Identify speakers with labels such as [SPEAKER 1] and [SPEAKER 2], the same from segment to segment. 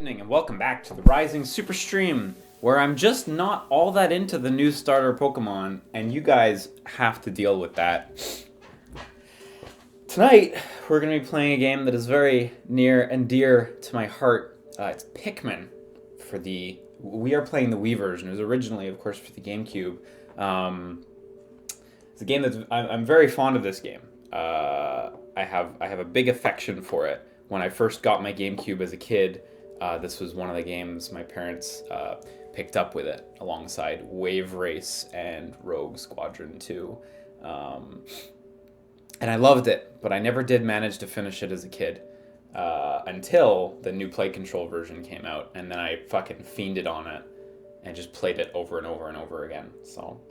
[SPEAKER 1] evening and welcome back to the Rising Super Stream, where I'm just not all that into the new starter Pokemon, and you guys have to deal with that. Tonight, we're going to be playing a game that is very near and dear to my heart. It's Pikmin. We are playing the Wii version. It was originally, of course, for the GameCube. It's a game that I'm very fond of. This game. I have a big affection for it. When I first got my GameCube as a kid, this was one of the games my parents picked up with it, alongside Wave Race and Rogue Squadron 2. And I loved it, but I never did manage to finish it as a kid until the new Play Control version came out, and then I fucking fiended on it and just played it over and over and over again. So,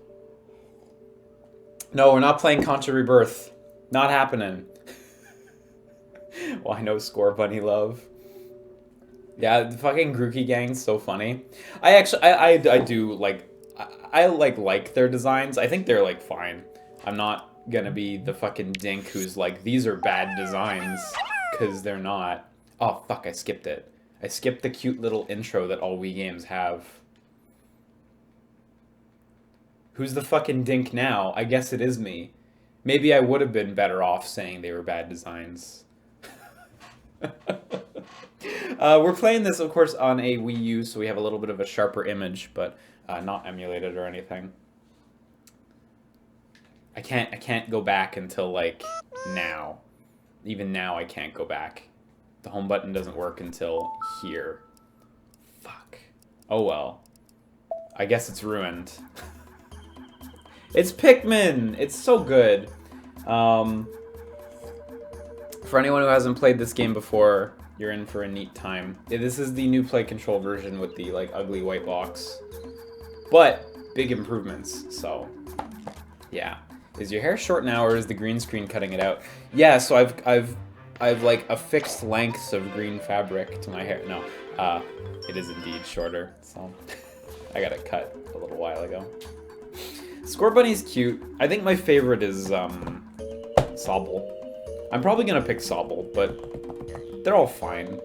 [SPEAKER 1] no, we're not playing Contra Rebirth. Not happening. Well, I know Score Bunny love. Yeah, the fucking Grookey gang's so funny. I do like their designs. I think they're like fine. I'm not gonna be the fucking dink who's like, these are bad designs, because they're not. Oh fuck, I skipped it. I skipped the cute little intro that all Wii games have. Who's the fucking dink now? I guess it is me. Maybe I would have been better off saying they were bad designs. We're playing this, of course, on a Wii U, so we have a little bit of a sharper image, but not emulated or anything. I can't go back until like now. Even now, I can't go back. The home button doesn't work until here. Fuck. Oh well. I guess it's ruined. It's Pikmin! It's so good. For anyone who hasn't played this game before, you're in for a neat time. This is the new Play Control version with the like ugly white box, but big improvements. So, yeah. Is your hair short now, or is the green screen cutting it out? Yeah. So I've like affixed lengths of green fabric to my hair. No, it is indeed shorter. So I got it cut a little while ago. Score Bunny's cute. I think my favorite is Sobble. I'm probably gonna pick Sobble, but they're all fine.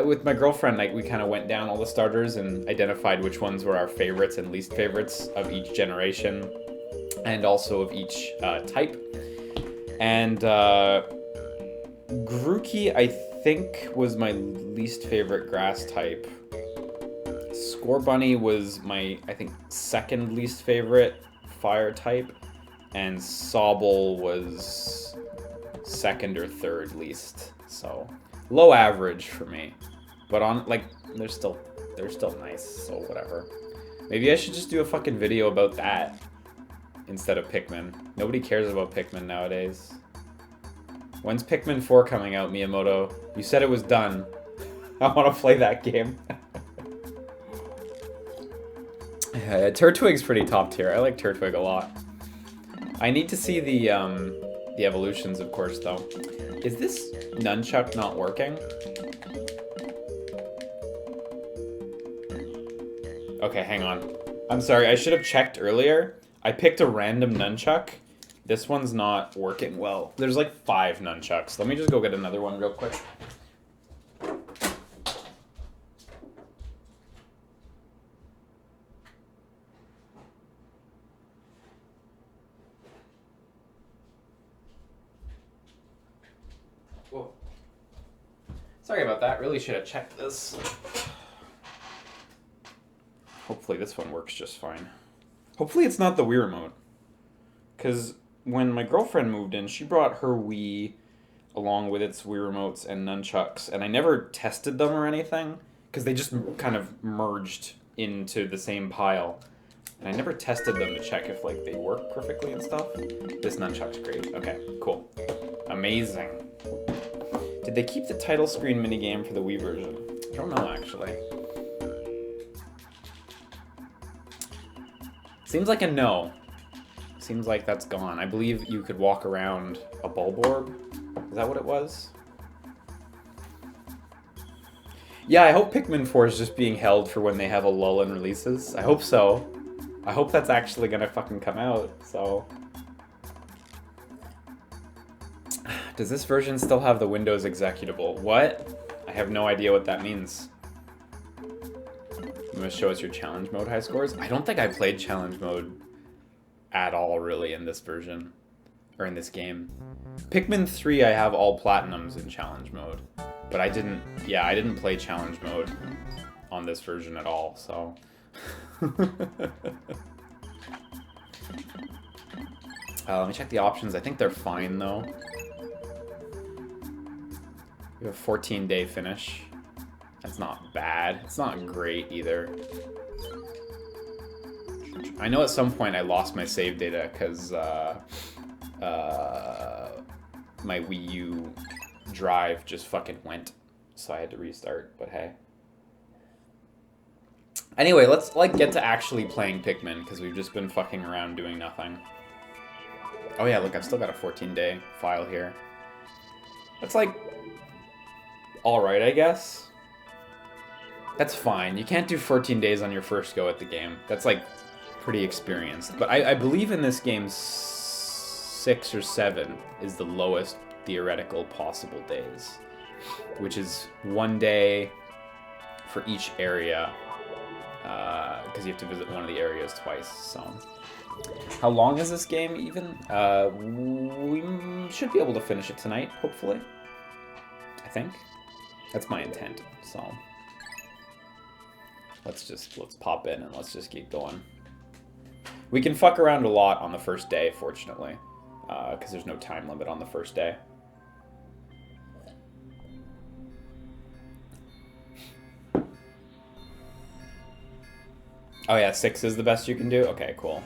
[SPEAKER 1] With my girlfriend, like, we kind of went down all the starters and identified which ones were our favorites and least favorites of each generation, and also of each type. And Grookey, I think, was my least favorite grass type. Score Bunny was my, I think, second least favorite fire type, and Sobble was second or third least. So low average for me, but on like they're still nice, so whatever. Maybe I should just do a fucking video about that instead of Pikmin. Nobody cares about Pikmin nowadays. When's Pikmin 4 coming out, Miyamoto? You said it was done. I want to play that game. Turtwig's pretty top tier. I like Turtwig a lot. I need to see the evolutions, of course, though. Is this nunchuck not working? Okay, hang on. I'm sorry, I should have checked earlier. I picked a random nunchuck. This one's not working well. There's like 5 nunchucks. Let me just go get another one real quick. Whoa. Sorry about that. Really should have checked this. Hopefully this one works just fine. Hopefully it's not the Wii remote. Because when my girlfriend moved in, she brought her Wii along with its Wii remotes and nunchucks, and I never tested them or anything, because they just kind of merged into the same pile. And I never tested them to check if like they work perfectly and stuff. This nunchuck's great. Okay, cool. Amazing. Did they keep the title screen minigame for the Wii version? I don't know, actually. Seems like a no. Seems like that's gone. I believe you could walk around a Bulborb. Is that what it was? Yeah, I hope Pikmin 4 is just being held for when they have a lull in releases. I hope so. I hope that's actually gonna fucking come out, so... Does this version still have the Windows executable? What? I have no idea what that means. You must show us your challenge mode high scores. I don't think I played challenge mode at all, really, in this version. Or in this game. Pikmin 3, I have all platinums in challenge mode. But I didn't play challenge mode on this version at all, so... let me check the options. I think they're fine, though. We have a 14-day finish. That's not bad. It's not great, either. I know at some point I lost my save data, because, my Wii U drive just fucking went. So I had to restart, but hey. Anyway, let's, like, get to actually playing Pikmin, because we've just been fucking around doing nothing. Oh yeah, look, I've still got a 14-day file here. That's, like, alright, I guess. That's fine. You can't do 14 days on your first go at the game. That's, like, pretty experienced. But I believe in this game 6 or 7 is the lowest theoretical possible days. Which is 1 day for each area. Because you have to visit one of the areas twice, so... How long is this game, even? We should be able to finish it tonight, hopefully. I think. That's my intent, so... Let's pop in and let's just keep going. We can fuck around a lot on the first day, fortunately. Because there's no time limit on the first day. Oh yeah, 6 is the best you can do? Okay, cool.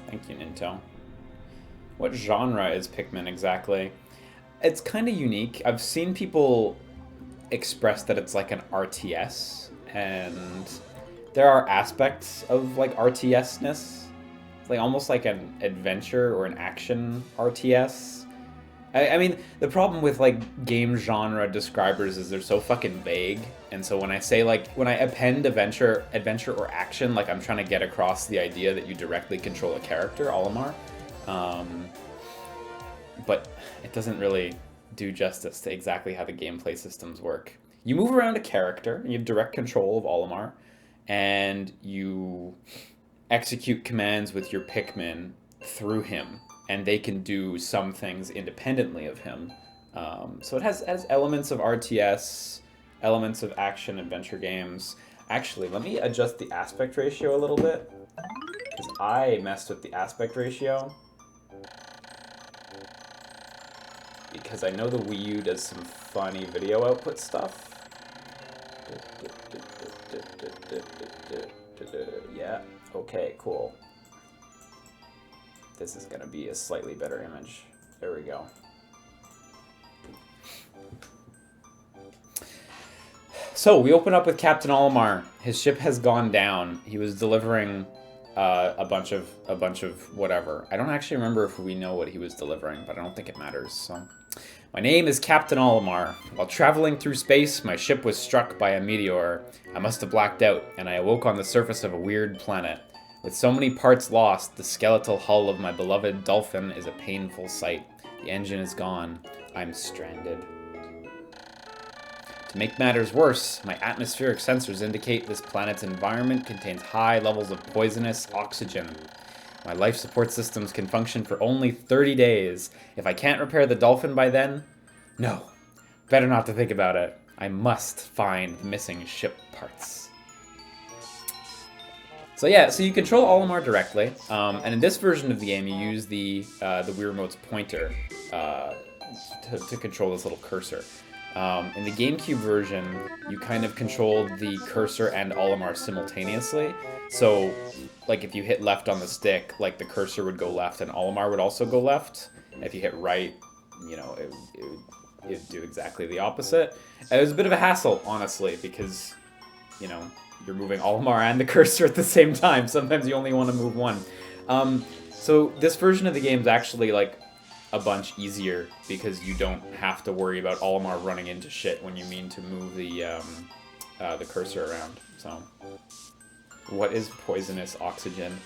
[SPEAKER 1] Thank you, Ninto. What genre is Pikmin exactly? It's kind of unique. I've seen people express that it's like an RTS, and there are aspects of like RTS-ness. It's like almost like an adventure or an action RTS. I mean, the problem with, like, game genre describers is they're so fucking vague. And so when I say, like, when I append adventure or action, like, I'm trying to get across the idea that you directly control a character, Olimar. But it doesn't really do justice to exactly how the gameplay systems work. You move around a character, and you have direct control of Olimar, and you execute commands with your Pikmin through him. And they can do some things independently of him. So it has elements of RTS, elements of action-adventure games. Actually, let me adjust the aspect ratio a little bit. Because I messed with the aspect ratio. Because I know the Wii U does some funny video output stuff. Yeah, okay, cool. This is going to be a slightly better image. There we go. So, we open up with Captain Olimar. His ship has gone down. He was delivering a bunch of whatever. I don't actually remember if we know what he was delivering, but I don't think it matters. So, my name is Captain Olimar. While traveling through space, my ship was struck by a meteor. I must have blacked out, and I awoke on the surface of a weird planet. With so many parts lost, the skeletal hull of my beloved dolphin is a painful sight. The engine is gone. I'm stranded. To make matters worse, my atmospheric sensors indicate this planet's environment contains high levels of poisonous oxygen. My life support systems can function for only 30 days. If I can't repair the dolphin by then, no. Better not to think about it. I must find the missing ship parts. So yeah, so you control Olimar directly, and in this version of the game, you use the Wii Remote's pointer to control this little cursor. In the GameCube version, you kind of controlled the cursor and Olimar simultaneously. So, like, if you hit left on the stick, like, the cursor would go left and Olimar would also go left. And if you hit right, you know, it'd do exactly the opposite. And it was a bit of a hassle, honestly, because, you know, you're moving Olimar and the cursor at the same time. Sometimes you only want to move one. So this version of the game is actually, like, a bunch easier because you don't have to worry about Olimar running into shit when you mean to move the cursor around. So, what is poisonous oxygen?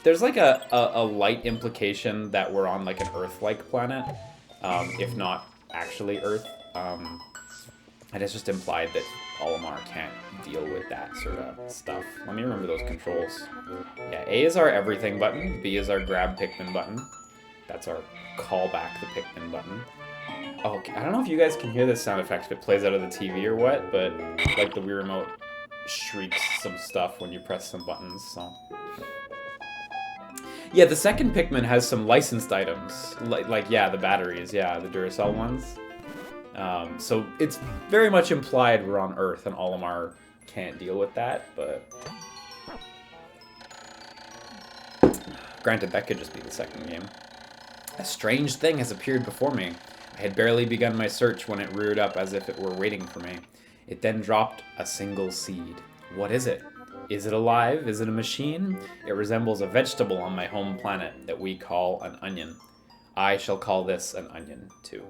[SPEAKER 1] There's like a light implication that we're on like an Earth-like planet, if not actually Earth. And it's just implied that Olimar can't deal with that sort of stuff. Let me remember those controls. Yeah, A is our everything button. B is our grab Pikmin button. That's our call back the Pikmin button. Oh, okay. I don't know if you guys can hear this sound effect if it plays out of the TV or what, but like the Wii Remote shrieks some stuff when you press some buttons, so. Yeah, the second Pikmin has some licensed items. Like yeah, the batteries, yeah, the Duracell ones. So it's very much implied we're on Earth and Olimar can't deal with that, but... Granted, that could just be the second game. A strange thing has appeared before me. I had barely begun my search when it reared up as if it were waiting for me. It then dropped a single seed. What is it? Is it alive? Is it a machine? It resembles a vegetable on my home planet that we call an onion. I shall call this an onion, too.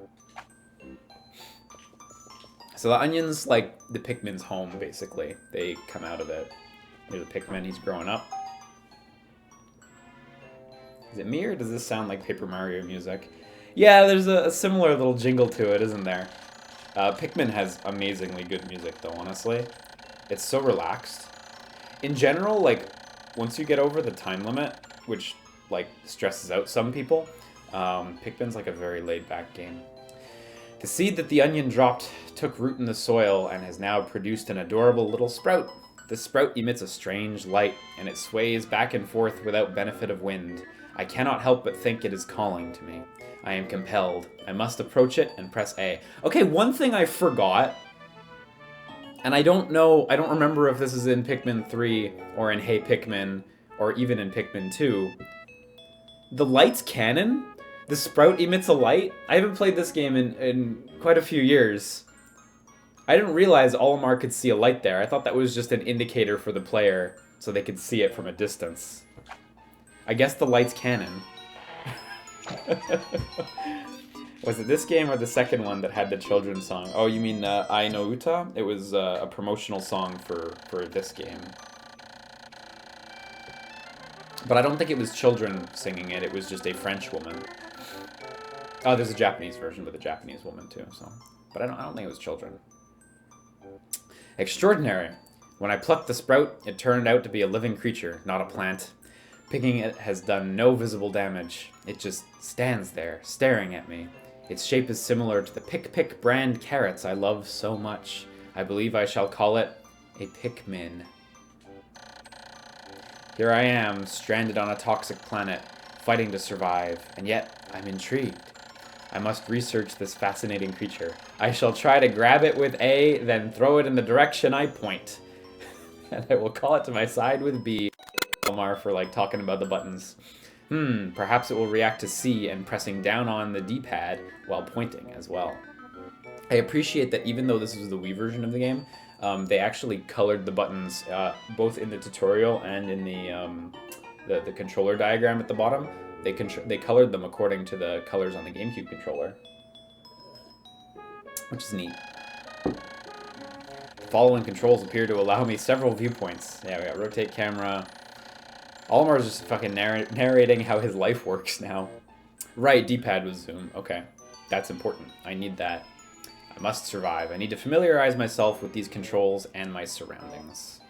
[SPEAKER 1] So the onion's like the Pikmin's home, basically. They come out of it. Here's the Pikmin, he's growing up. Is it me, or does this sound like Paper Mario music? Yeah, there's a similar little jingle to it, isn't there? Pikmin has amazingly good music, though, honestly. It's so relaxed. In general, like, once you get over the time limit, which, like, stresses out some people, Pikmin's like a very laid-back game. The seed that the onion dropped took root in the soil and has now produced an adorable little sprout. The sprout emits a strange light, and it sways back and forth without benefit of wind. I cannot help but think it is calling to me. I am compelled. I must approach it and press A. Okay, one thing I forgot, and I don't remember if this is in Pikmin 3 or in Hey Pikmin or even in Pikmin 2. The light's canon? The sprout emits a light? I haven't played this game in quite a few years. I didn't realize Olimar could see a light there. I thought that was just an indicator for the player so they could see it from a distance. I guess the light's canon. Was it this game or the second one that had the children's song? Oh, you mean Ai no Uta? It was a promotional song for this game. But I don't think it was children singing it. It was just a French woman. Oh, there's a Japanese version with a Japanese woman too. So, but I don't think it was children. Extraordinary. When I plucked the sprout, it turned out to be a living creature, not a plant. Picking it has done no visible damage. It just stands there, staring at me. Its shape is similar to the Pick brand carrots I love so much. I believe I shall call it a Pikmin. Here I am, stranded on a toxic planet, fighting to survive, and yet I'm intrigued. I must research this fascinating creature. I shall try to grab it with A, then throw it in the direction I point. And I will call it to my side with B. Omar for like talking about the buttons. Perhaps it will react to C and pressing down on the D-pad while pointing as well. I appreciate that even though this is the Wii version of the game, they actually colored the buttons both in the tutorial and in the controller diagram at the bottom. They colored them according to the colors on the GameCube controller, which is neat. The following controls appear to allow me several viewpoints. Yeah, we got rotate camera. Olimar's just fucking narrating how his life works now. Right, D-pad with zoom. Okay, that's important. I need that. I must survive. I need to familiarize myself with these controls and my surroundings.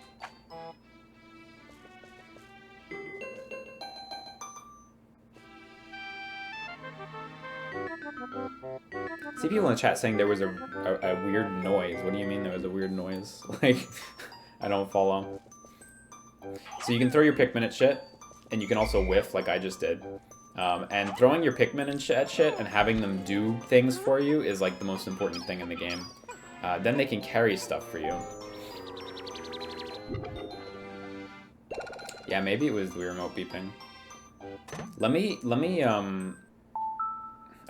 [SPEAKER 1] See people in the chat saying there was a weird noise. What do you mean there was a weird noise? Like, I don't follow. So you can throw your Pikmin at shit, and you can also whiff like I just did. And throwing your Pikmin at shit and having them do things for you is like the most important thing in the game. Then they can carry stuff for you. Yeah, maybe it was the Wii Remote beeping. Let me,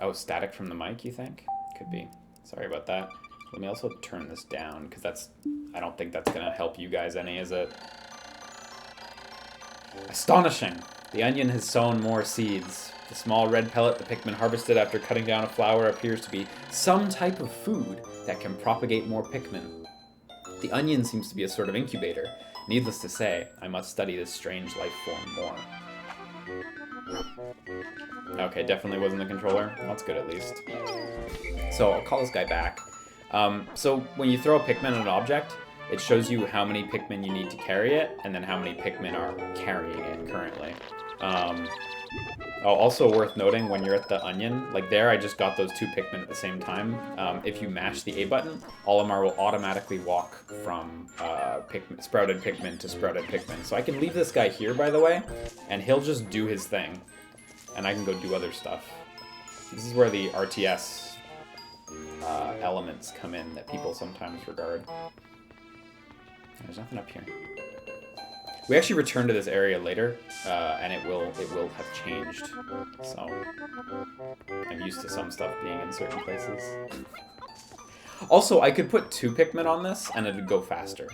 [SPEAKER 1] oh, static from the mic, you think? Could be. Sorry about that. Let me also turn this down, because I don't think that's gonna help you guys any, is it? Astonishing! The onion has sown more seeds. The small red pellet the Pikmin harvested after cutting down a flower appears to be some type of food that can propagate more Pikmin. The onion seems to be a sort of incubator. Needless to say, I must study this strange life form more. Okay, definitely wasn't the controller. That's good at least. So I'll call this guy back. So when you throw a Pikmin at an object, it shows you how many Pikmin you need to carry it, and then how many Pikmin are carrying it currently. Also worth noting, when you're at the onion, like there I just got those 2 Pikmin at the same time. If you mash the A button, Olimar will automatically walk from sprouted Pikmin to sprouted Pikmin. So I can leave this guy here, by the way, and he'll just do his thing. And I can go do other stuff. This is where the RTS elements come in that people sometimes regard. There's nothing up here. We actually return to this area later, and it will have changed. So I'm used to some stuff being in certain places. Also, I could put 2 Pikmin on this, and it'd go faster.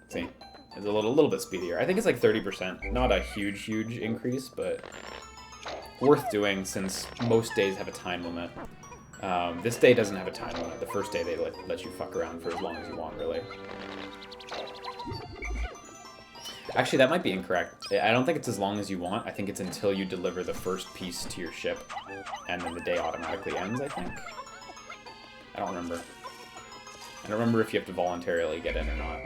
[SPEAKER 1] See, it's a little bit speedier. I think it's like 30%. Not a huge increase, but worth doing since most days have a time limit. This day doesn't have a time limit. The first day they let you fuck around for as long as you want, really. Actually, that might be incorrect. I don't think it's as long as you want. I think it's until you deliver the first piece to your ship, and then the day automatically ends, I think. I don't remember. I don't remember if you have to voluntarily get in or not.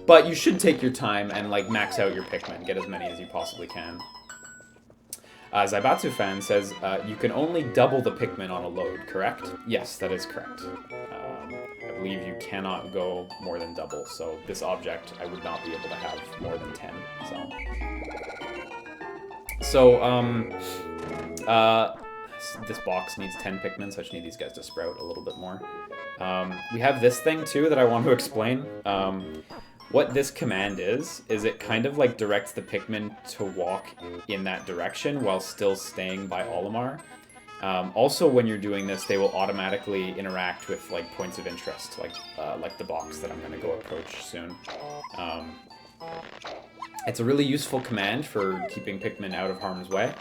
[SPEAKER 1] But you should take your time and, like, max out your Pikmin. Get as many as you possibly can. Zaibatsu fan says, you can only double the Pikmin on a load, correct? Yes, that is correct. I believe you cannot go more than double, so this object I would not be able to have more than 10, this box needs 10 Pikmin, so I just need these guys to sprout a little bit more. We have this thing, too, that I want to explain. What this command is it kind of like directs the Pikmin to walk in that direction while still staying by Olimar. Also, when you're doing this, they will automatically interact with like points of interest, like the box that I'm going to go approach soon. It's a really useful command for keeping Pikmin out of harm's way,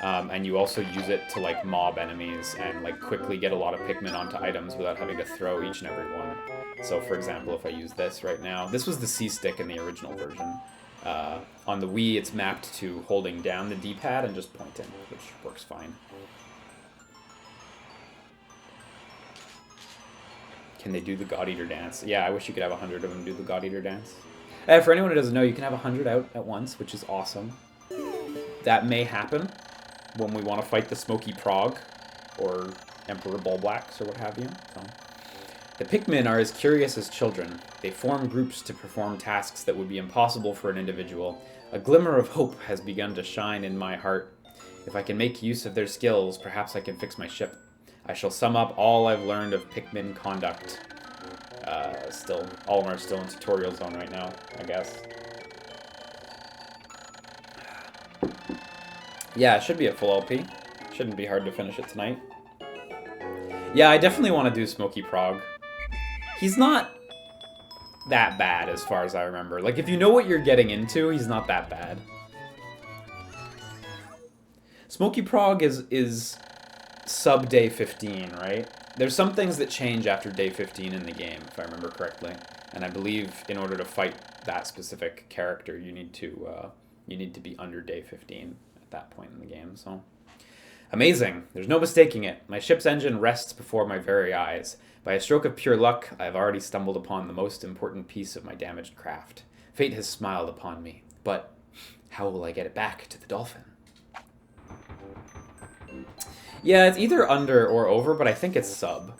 [SPEAKER 1] and you also use it to like mob enemies and like quickly get a lot of Pikmin onto items without having to throw each and every one. So, for example, if I use this right now, this was the C-stick in the original version. On the Wii, it's mapped to holding down the D-pad and just pointing, which works fine. Can they do the God Eater dance? Yeah, I wish you could have 100 of them do the God Eater dance. For anyone who doesn't know, you can have 100 out at once, which is awesome. That may happen when we want to fight the Smoky Prog, or Emperor Bulblax, or what have you. So. The Pikmin are as curious as children. They form groups to perform tasks that would be impossible for an individual. A glimmer of hope has begun to shine in my heart. If I can make use of their skills, perhaps I can fix my ship. I shall sum up all I've learned of Pikmin conduct. Olimar's still in tutorial zone right now, I guess. Yeah, it should be a full LP. Shouldn't be hard to finish it tonight. Yeah, I definitely want to do Smoky Prog. He's not that bad as far as I remember. Like, if you know what you're getting into, he's not that bad. Smoky Prog is sub day 15, right? There's some things that change after day 15 in the game, if I remember correctly. And I believe in order to fight that specific character, you need to be under day 15 at that point in the game, so... Amazing. There's no mistaking it. My ship's engine rests before my very eyes. By a stroke of pure luck, I have already stumbled upon the most important piece of my damaged craft. Fate has smiled upon me, but how will I get it back to the dolphin? Yeah, it's either under or over, but I think it's sub.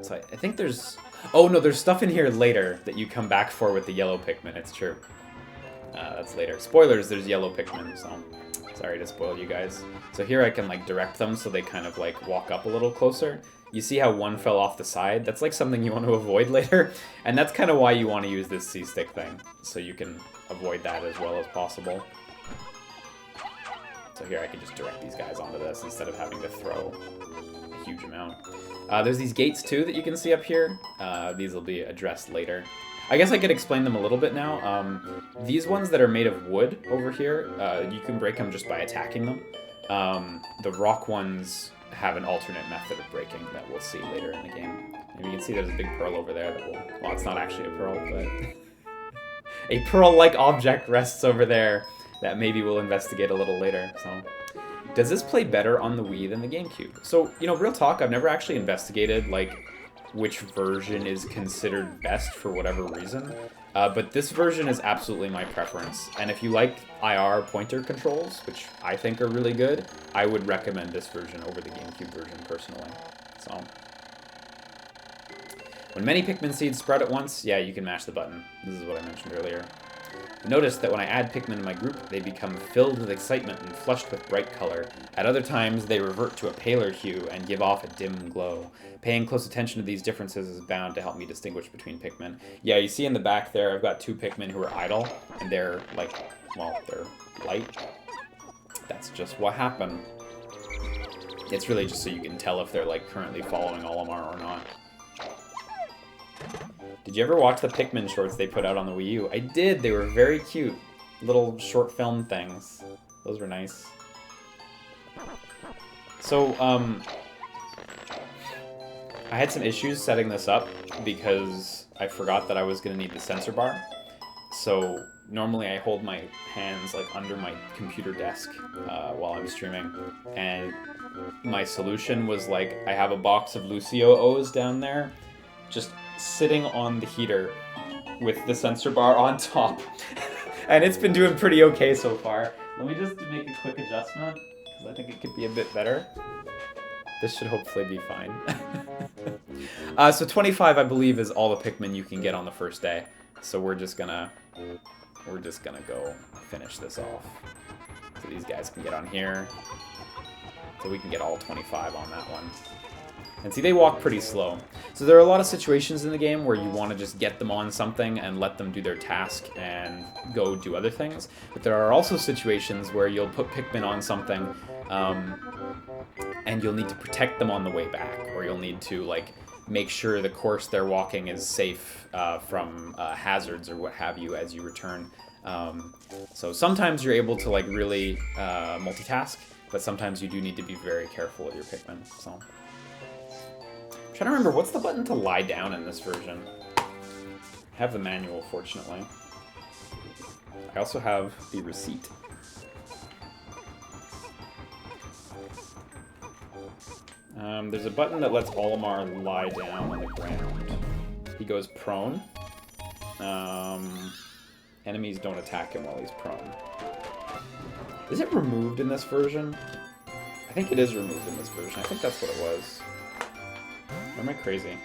[SPEAKER 1] So I think there's... Oh, no, there's stuff in here later that you come back for with the yellow Pikmin. It's true. That's later. Spoilers, there's yellow Pikmin, so... Sorry to spoil you guys. So here I can, like, direct them so they kind of, like, walk up a little closer. You see how one fell off the side? That's, like, something you want to avoid later. And that's kind of why you want to use this C-stick thing. So you can avoid that as well as possible. So here I can just direct these guys onto this instead of having to throw a huge amount. There's these gates, too, that you can see up here. These will be addressed later. I guess I could explain them a little bit now. These ones that are made of wood over here, you can break them just by attacking them. The rock ones have an alternate method of breaking that we'll see later in the game. And you can see there's a big pearl over there that will... Well, it's not actually a pearl, but... a pearl-like object rests over there that maybe we'll investigate a little later, so... Does this play better on the Wii than the GameCube? So, you know, real talk, I've never actually investigated, like, which version is considered best for whatever reason. But this version is absolutely my preference. And if you like IR pointer controls, which I think are really good, I would recommend this version over the GameCube version personally. So, when many Pikmin seeds sprout at once, yeah, you can mash the button. This is what I mentioned earlier. Notice that when I add Pikmin to my group, they become filled with excitement and flushed with bright color. At other times, they revert to a paler hue and give off a dim glow. Paying close attention to these differences is bound to help me distinguish between Pikmin. Yeah, you see in the back there, I've got 2 Pikmin who are idle, and they're, like, well, they're light. That's just what happened. It's really just so you can tell if they're, like, currently following Olimar or not. Did you ever watch the Pikmin shorts they put out on the Wii U? I did. They were very cute. Little short film things. Those were nice. So, I had some issues setting this up because I forgot that I was going to need the sensor bar. So, normally I hold my hands, like, under my computer desk while I'm streaming. And my solution was, like, I have a box of Lucio O's down there, just sitting on the heater with the sensor bar on top. And it's been doing pretty okay so far. Let me just make a quick adjustment, because I think it could be a bit better. This should hopefully be fine. So 25, I believe, is all the Pikmin you can get on the first day. So we're just gonna go finish this off. So these guys can get on here. So we can get all 25 on that one. And see, they walk pretty slow. So there are a lot of situations in the game where you want to just get them on something and let them do their task and go do other things. But there are also situations where you'll put Pikmin on something and you'll need to protect them on the way back. Or you'll need to, like, make sure the course they're walking is safe from hazards or what have you as you return. So sometimes you're able to, like, really multitask, but sometimes you do need to be very careful with your Pikmin. So, I'm trying to remember, what's the button to lie down in this version? I have the manual, fortunately. I also have the receipt. There's a button that lets Olimar lie down on the ground. He goes prone. Enemies don't attack him while he's prone. Is it removed in this version? I think it is removed in this version. I think that's what it was. Or am I crazy?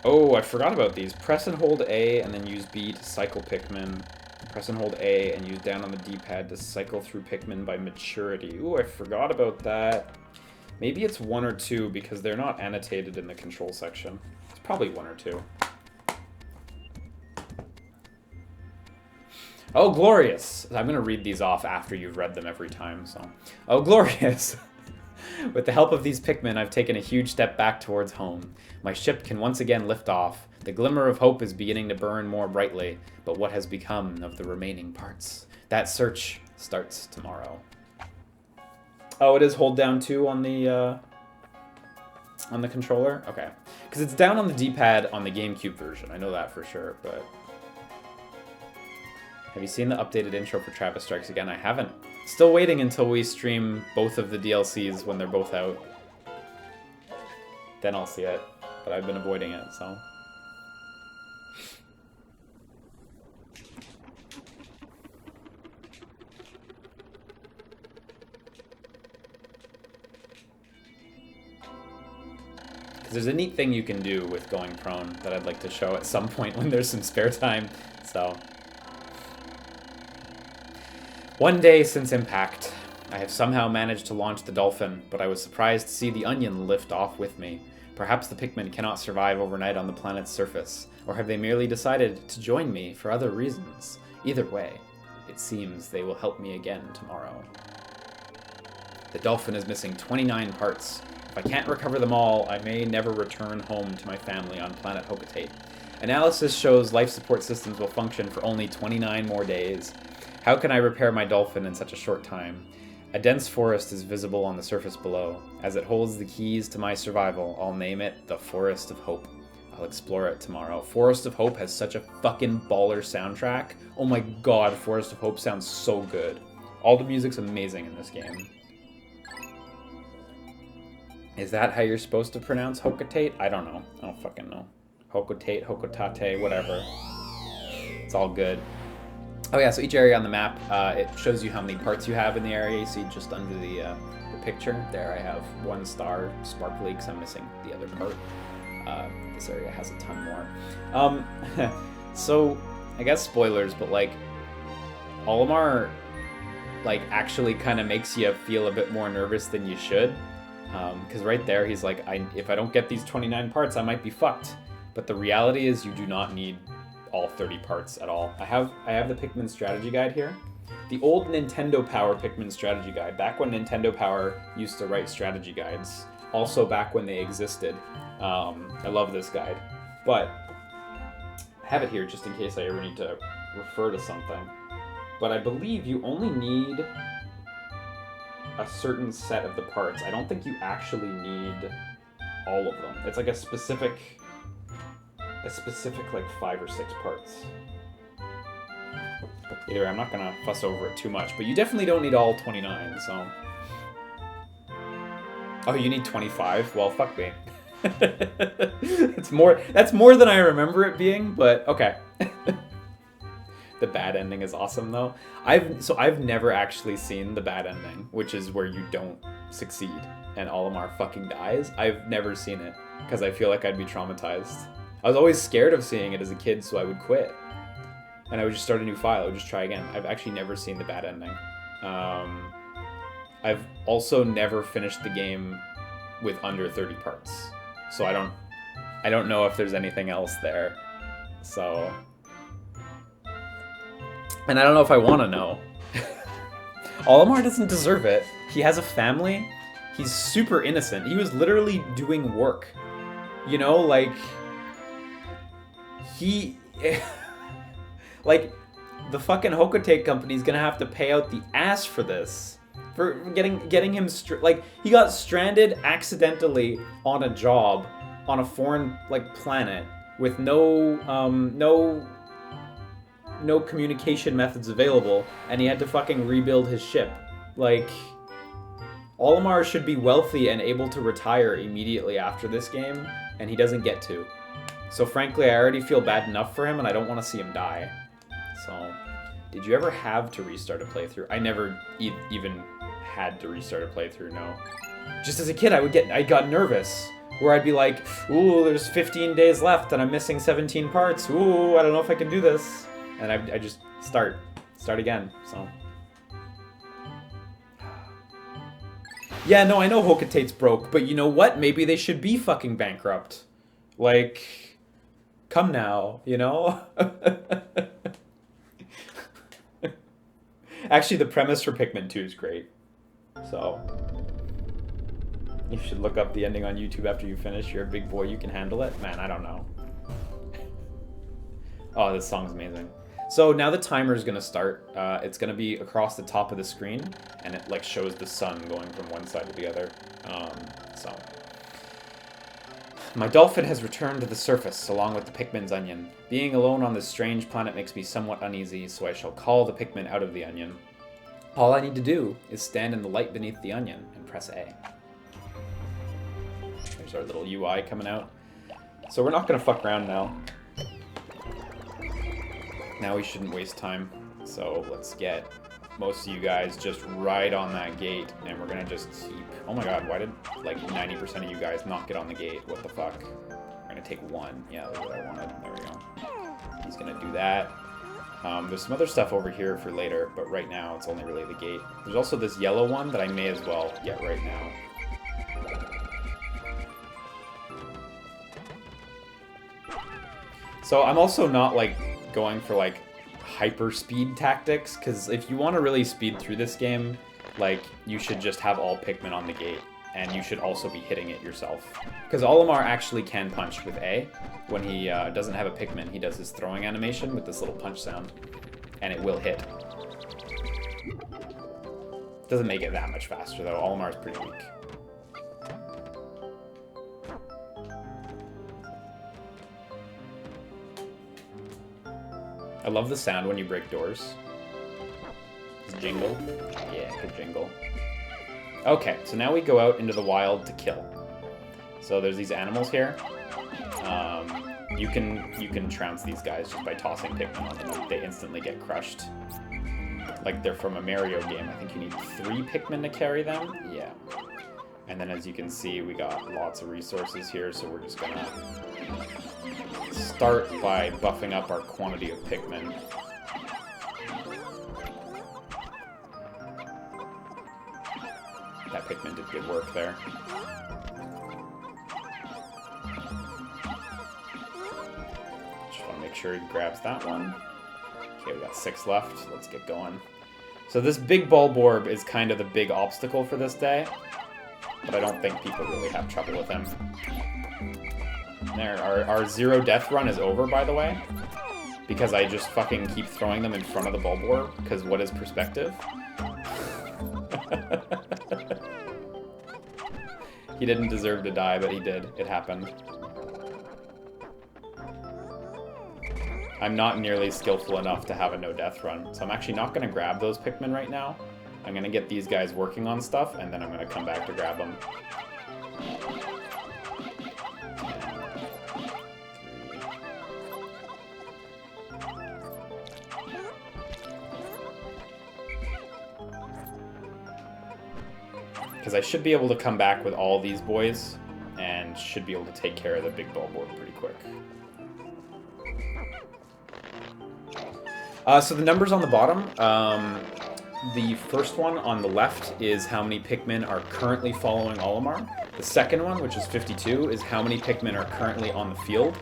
[SPEAKER 1] Oh, I forgot about these. Press and hold A and then use B to cycle Pikmin. Press and hold A and use down on the D-pad to cycle through Pikmin by maturity. Ooh, I forgot about that. Maybe it's 1 or 2 because they're not annotated in the control section. It's probably 1 or 2. Oh, glorious! I'm going to read these off after you've read them every time, so... Oh, glorious! With the help of these Pikmin, I've taken a huge step back towards home. My ship can once again lift off. The glimmer of hope is beginning to burn more brightly, but what has become of the remaining parts? That search starts tomorrow. Oh, it is hold down 2 on the controller? Okay. Because it's down on the D-pad on the GameCube version. I know that for sure, but... Have you seen the updated intro for Travis Strikes Again? I haven't. Still waiting until we stream both of the DLCs when they're both out. Then I'll see it. But I've been avoiding it, so... There's a neat thing you can do with going prone that I'd like to show at some point when there's some spare time, so... One day since Impact, I have somehow managed to launch the Dolphin, but I was surprised to see the Onion lift off with me. Perhaps the Pikmin cannot survive overnight on the planet's surface, or have they merely decided to join me for other reasons? Either way, it seems they will help me again tomorrow. The Dolphin is missing 29 parts. If I can't recover them all, I may never return home to my family on planet Hocotate. Analysis shows life support systems will function for only 29 more days. How can I repair my Dolphin in such a short time? A dense forest is visible on the surface below. As it holds the keys to my survival, I'll name it the Forest of Hope. I'll explore it tomorrow. Forest of Hope has such a fucking baller soundtrack. Oh my god, Forest of Hope sounds so good. All the music's amazing in this game. Is that how you're supposed to pronounce Hocotate? I don't know. I don't fucking know. Hocotate, Hocotate, whatever. It's all good. Oh yeah, so each area on the map, it shows you how many parts you have in the area. You see just under the picture there, I have 1 star sparkly because I'm missing the other part. This area has a ton more. So I guess spoilers, but like Olimar like actually kind of makes you feel a bit more nervous than you should. Because right there, he's like, if I don't get these 29 parts, I might be fucked. But the reality is you do not need all 30 parts at all. I have the Pikmin strategy guide here. The old Nintendo Power Pikmin strategy guide, back when Nintendo Power used to write strategy guides, also back when they existed. I love this guide. But I have it here just in case I ever need to refer to something. But I believe you only need a certain set of the parts. I don't think you actually need all of them. It's like a specific like 5 or 6 parts. Either way, I'm not gonna fuss over it too much, but you definitely don't need all 29, so. Oh, you need 25? Well, fuck me. That's more than I remember it being, but okay. The bad ending is awesome though. I've never actually seen the bad ending, which is where you don't succeed and Olimar fucking dies. I've never seen it because I feel like I'd be traumatized. I was always scared of seeing it as a kid, so I would quit. And I would just start a new file, I would just try again. I've actually never seen the bad ending. I've also never finished the game with under 30 parts. So I don't know if there's anything else there. So, and I don't know if I want to know. Olimar doesn't deserve it. He has a family. He's super innocent. He was literally doing work. You know, like he like the fucking Hocotate company is gonna have to pay out the ass for this. For getting him like he got stranded accidentally on a job on a foreign like planet with no communication methods available, and he had to fucking rebuild his ship. Like Olimar should be wealthy and able to retire immediately after this game, and he doesn't get to. So frankly, I already feel bad enough for him, and I don't want to see him die. So, did you ever have to restart a playthrough? I never even had to restart a playthrough, no. Just as a kid, I got nervous, where I'd be like, ooh, there's 15 days left, and I'm missing 17 parts. Ooh, I don't know if I can do this. And I just start again, so. Yeah, no, I know Hocotate's broke, but you know what? Maybe they should be fucking bankrupt. Like, come now, you know? Actually, the premise for Pikmin 2 is great. So, you should look up the ending on YouTube after you finish. You're a big boy, you can handle it. Man, I don't know. Oh, this song's amazing. So now the timer is going to start. It's going to be across the top of the screen, and it like shows the sun going from one side to the other. So, my dolphin has returned to the surface along with the Pikmin's onion. Being alone on this strange planet makes me somewhat uneasy, so I shall call the Pikmin out of the onion. All I need to do is stand in the light beneath the onion and press A. There's our little UI coming out. So we're not going to fuck around now. Now we shouldn't waste time, so let's get most of you guys just right on that gate, and we're gonna just keep... Oh my god, why did like 90% of you guys not get on the gate? What the fuck? We're gonna take one. Yeah, that's what I wanted. There we go. He's gonna do that. There's some other stuff over here for later, but right now it's only really the gate. There's also this yellow one that I may as well get right now. So I'm also not like going for like hyper speed tactics, because if you want to really speed through this game, like you should just have all Pikmin on the gate, and you should also be hitting it yourself. Because Olimar actually can punch with A. When he doesn't have a Pikmin, he does his throwing animation with this little punch sound, and it will hit. Doesn't make it that much faster though. Olimar's pretty weak. I love the sound when you break doors. This jingle. Yeah, good jingle. Okay, so now we go out into the wild to kill. So there's these animals here. You can trounce these guys just by tossing Pikmin on them. Like, they instantly get crushed. Like they're from a Mario game. I think you need 3 Pikmin to carry them. Yeah. And then as you can see, we got lots of resources here, so we're just gonna start by buffing up our quantity of Pikmin. That Pikmin did good work there. Just want to make sure he grabs that one. Okay, we got 6 left. Let's get going. So this big Bulborb is kind of the big obstacle for this day, but I don't think people really have trouble with him. There, our 0 death run is over, by the way, because I just fucking keep throwing them in front of the Bulborb, because what is perspective? He didn't deserve to die, but he did. It happened. I'm not nearly skillful enough to have a no-death run, so I'm actually not going to grab those Pikmin right now. I'm going to get these guys working on stuff, and then I'm going to come back to grab them. Because I should be able to come back with all these boys, and should be able to take care of the big Bulborb pretty quick. So the numbers on the bottom, the first one on the left is how many Pikmin are currently following Olimar. The second one, which is 52, is how many Pikmin are currently on the field.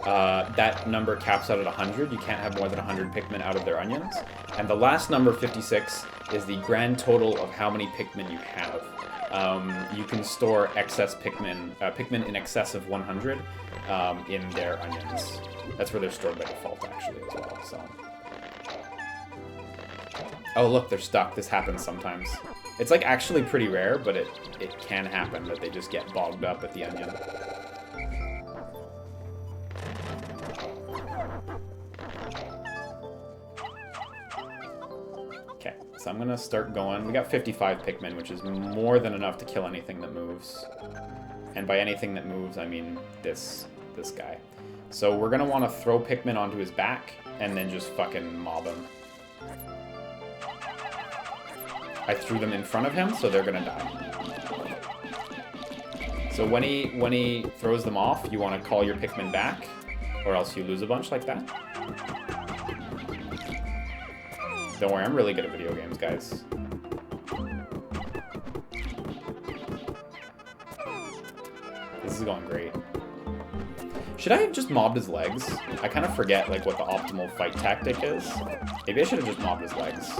[SPEAKER 1] That number caps out at 100. You can't have more than 100 Pikmin out of their onions. And the last number, 56, is the grand total of how many Pikmin you have. You can store excess Pikmin, Pikmin in excess of 100 in their onions. That's where they're stored by default, actually, as well. So. Oh, look, they're stuck. This happens sometimes. It's, like, actually pretty rare, but it can happen that they just get bogged up at the onion. Okay, so I'm gonna start going. We got 55 Pikmin, which is more than enough to kill anything that moves. And by anything that moves, I mean this guy. So we're gonna want to throw Pikmin onto his back, and then just fucking mob him. I threw them in front of him, so they're gonna die. So when he throws them off, you want to call your Pikmin back, or else you lose a bunch like that. Don't worry, I'm really good at video games, guys. This is going great. Should I have just mobbed his legs? I kind of forget, like, what the optimal fight tactic is. Maybe I should have just mobbed his legs.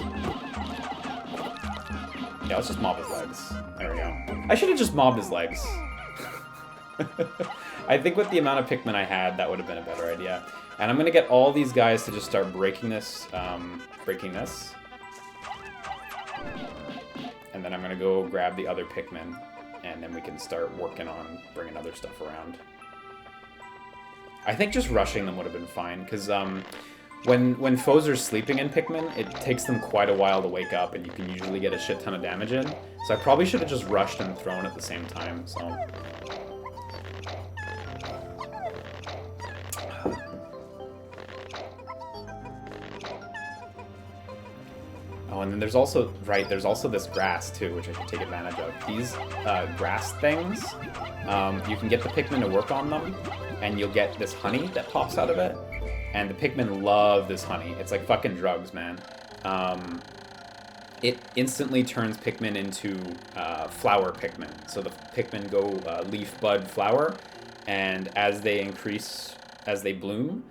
[SPEAKER 1] Yeah, let's just mob his legs. There we go. I should have just mobbed his legs. I think with the amount of Pikmin I had, that would have been a better idea. And I'm going to get all these guys to just start breaking this. And then I'm going to go grab the other Pikmin. And then we can start working on bringing other stuff around. I think just rushing them would have been fine, because when foes are sleeping in Pikmin, it takes them quite a while to wake up, and you can usually get a shit ton of damage in. So I probably should have just rushed and thrown at the same time, so... Oh, and then there's also, there's also this grass, too, which I should take advantage of. These grass things, you can get the Pikmin to work on them, and you'll get this honey that pops out of it. And the Pikmin love this honey. It's like fucking drugs, man. It instantly turns Pikmin into flower Pikmin. So the Pikmin go leaf, bud, flower, and as they increase, as they bloom,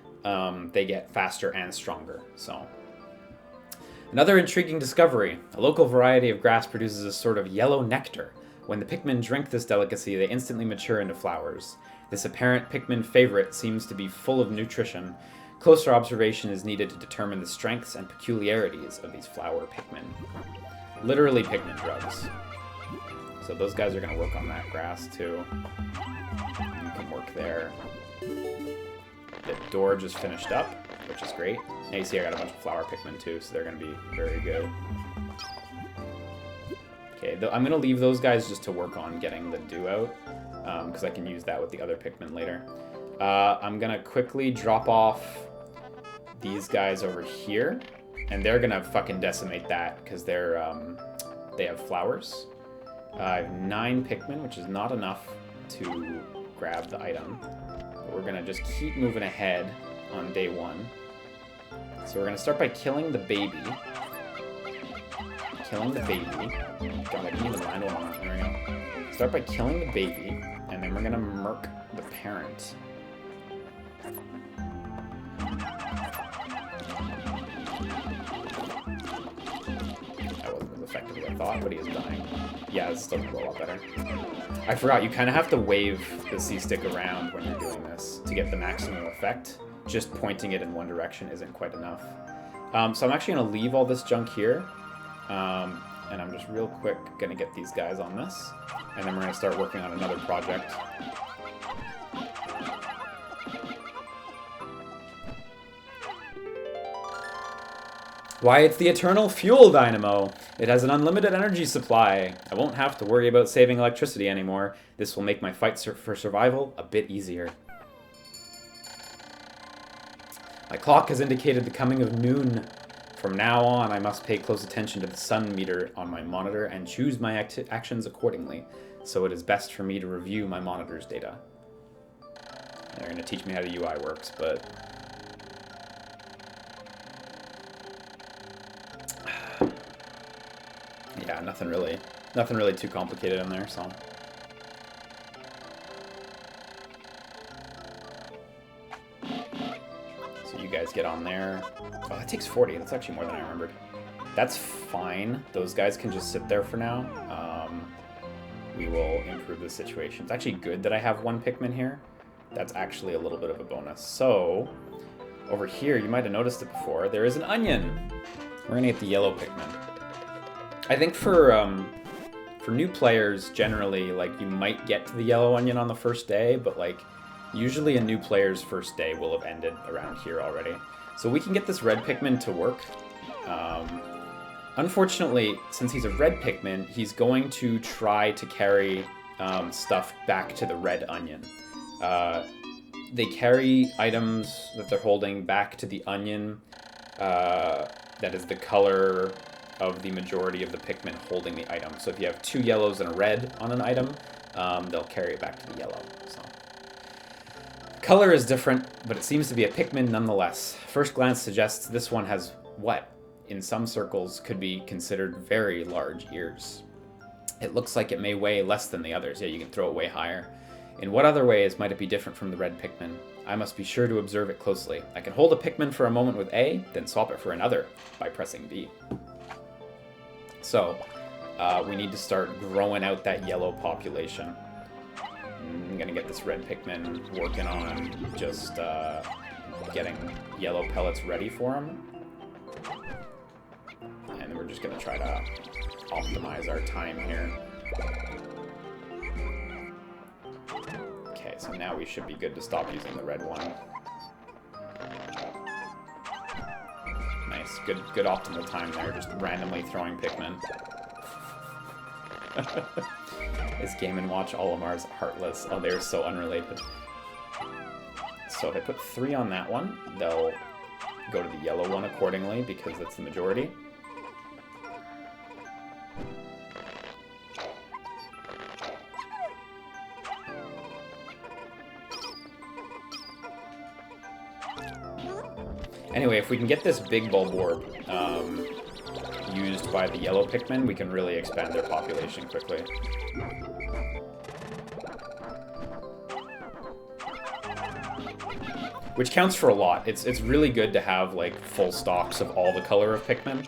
[SPEAKER 1] they get faster and stronger, so... Another intriguing discovery. A local variety of grass produces a sort of yellow nectar. When the Pikmin drink this delicacy, they instantly mature into flowers. This apparent Pikmin favorite seems to be full of nutrition. Closer observation is needed to determine the strengths and peculiarities of these flower Pikmin. Literally Pikmin drugs. So those guys are going to work on that grass too. You can work there. The door just finished up, which is great. Now you see I got a bunch of flower Pikmin too, so they're going to be very good. Okay, I'm going to leave those guys just to work on getting the dew out, because I can use that with the other Pikmin later. I'm going to quickly drop off these guys over here, and they're going to fucking decimate that, because they have flowers. I have 9 Pikmin, which is not enough to grab the item. But we're going to just keep moving ahead on day 1. So we're going to start by killing the baby. God, I didn't even land one on it. There we go. Start by killing the baby, and then we're going to murk the parent. That wasn't as effective as I thought, but he is dying. Yeah, this still go a lot better. I forgot, you kind of have to wave the C-stick around when you're doing this to get the maximum effect. Just pointing it in one direction isn't quite enough. So I'm actually going to leave all this junk here. And I'm just real quick going to get these guys on this. And then we're going to start working on another project. Why, it's the Eternal Fuel Dynamo! It has an unlimited energy supply. I won't have to worry about saving electricity anymore. This will make my fight for survival a bit easier. My clock has indicated the coming of noon. From now on, I must pay close attention to the sun meter on my monitor and choose my actions accordingly, so it is best for me to review my monitor's data. They're going to teach me how the UI works, but... yeah, nothing really too complicated in there, so... You guys get on there. Oh, that takes 40. That's actually more than I remembered. That's fine. Those guys can just sit there for now. We will improve the situation. It's actually good that I have 1 Pikmin here. That's actually a little bit of a bonus. So, over here, you might have noticed it before, there is an onion. We're gonna get the yellow Pikmin. I think for new players, generally, like, you might get to the yellow onion on the first day, but, like, usually a new player's first day will have ended around here already. So we can get this red Pikmin to work. Unfortunately, since he's a red Pikmin, he's going to try to carry stuff back to the red onion. They carry items that they're holding back to the onion that is the color of the majority of the Pikmin holding the item. So if you have 2 yellows and a red on an item, they'll carry it back to the yellow. So. Color is different, but it seems to be a Pikmin nonetheless. First glance suggests this one has what, in some circles, could be considered very large ears. It looks like it may weigh less than the others. Yeah, you can throw it way higher. In what other ways might it be different from the red Pikmin? I must be sure to observe it closely. I can hold a Pikmin for a moment with A, then swap it for another by pressing B. So, we need to start growing out that yellow population. I'm gonna get this red Pikmin working on just getting yellow pellets ready for him. And we're just gonna try to optimize our time here. Okay, so now we should be good to stop using the red one. Nice, good optimal time there, just randomly throwing Pikmin. Is Game & Watch Olimar's heartless? Oh, they're so unrelated. So if I put 3 on that one, they'll go to the yellow one accordingly because that's the majority. Anyway, if we can get this big bulb orb used by the yellow Pikmin, we can really expand their population quickly. Which counts for a lot. It's really good to have like full stocks of all the color of Pikmin.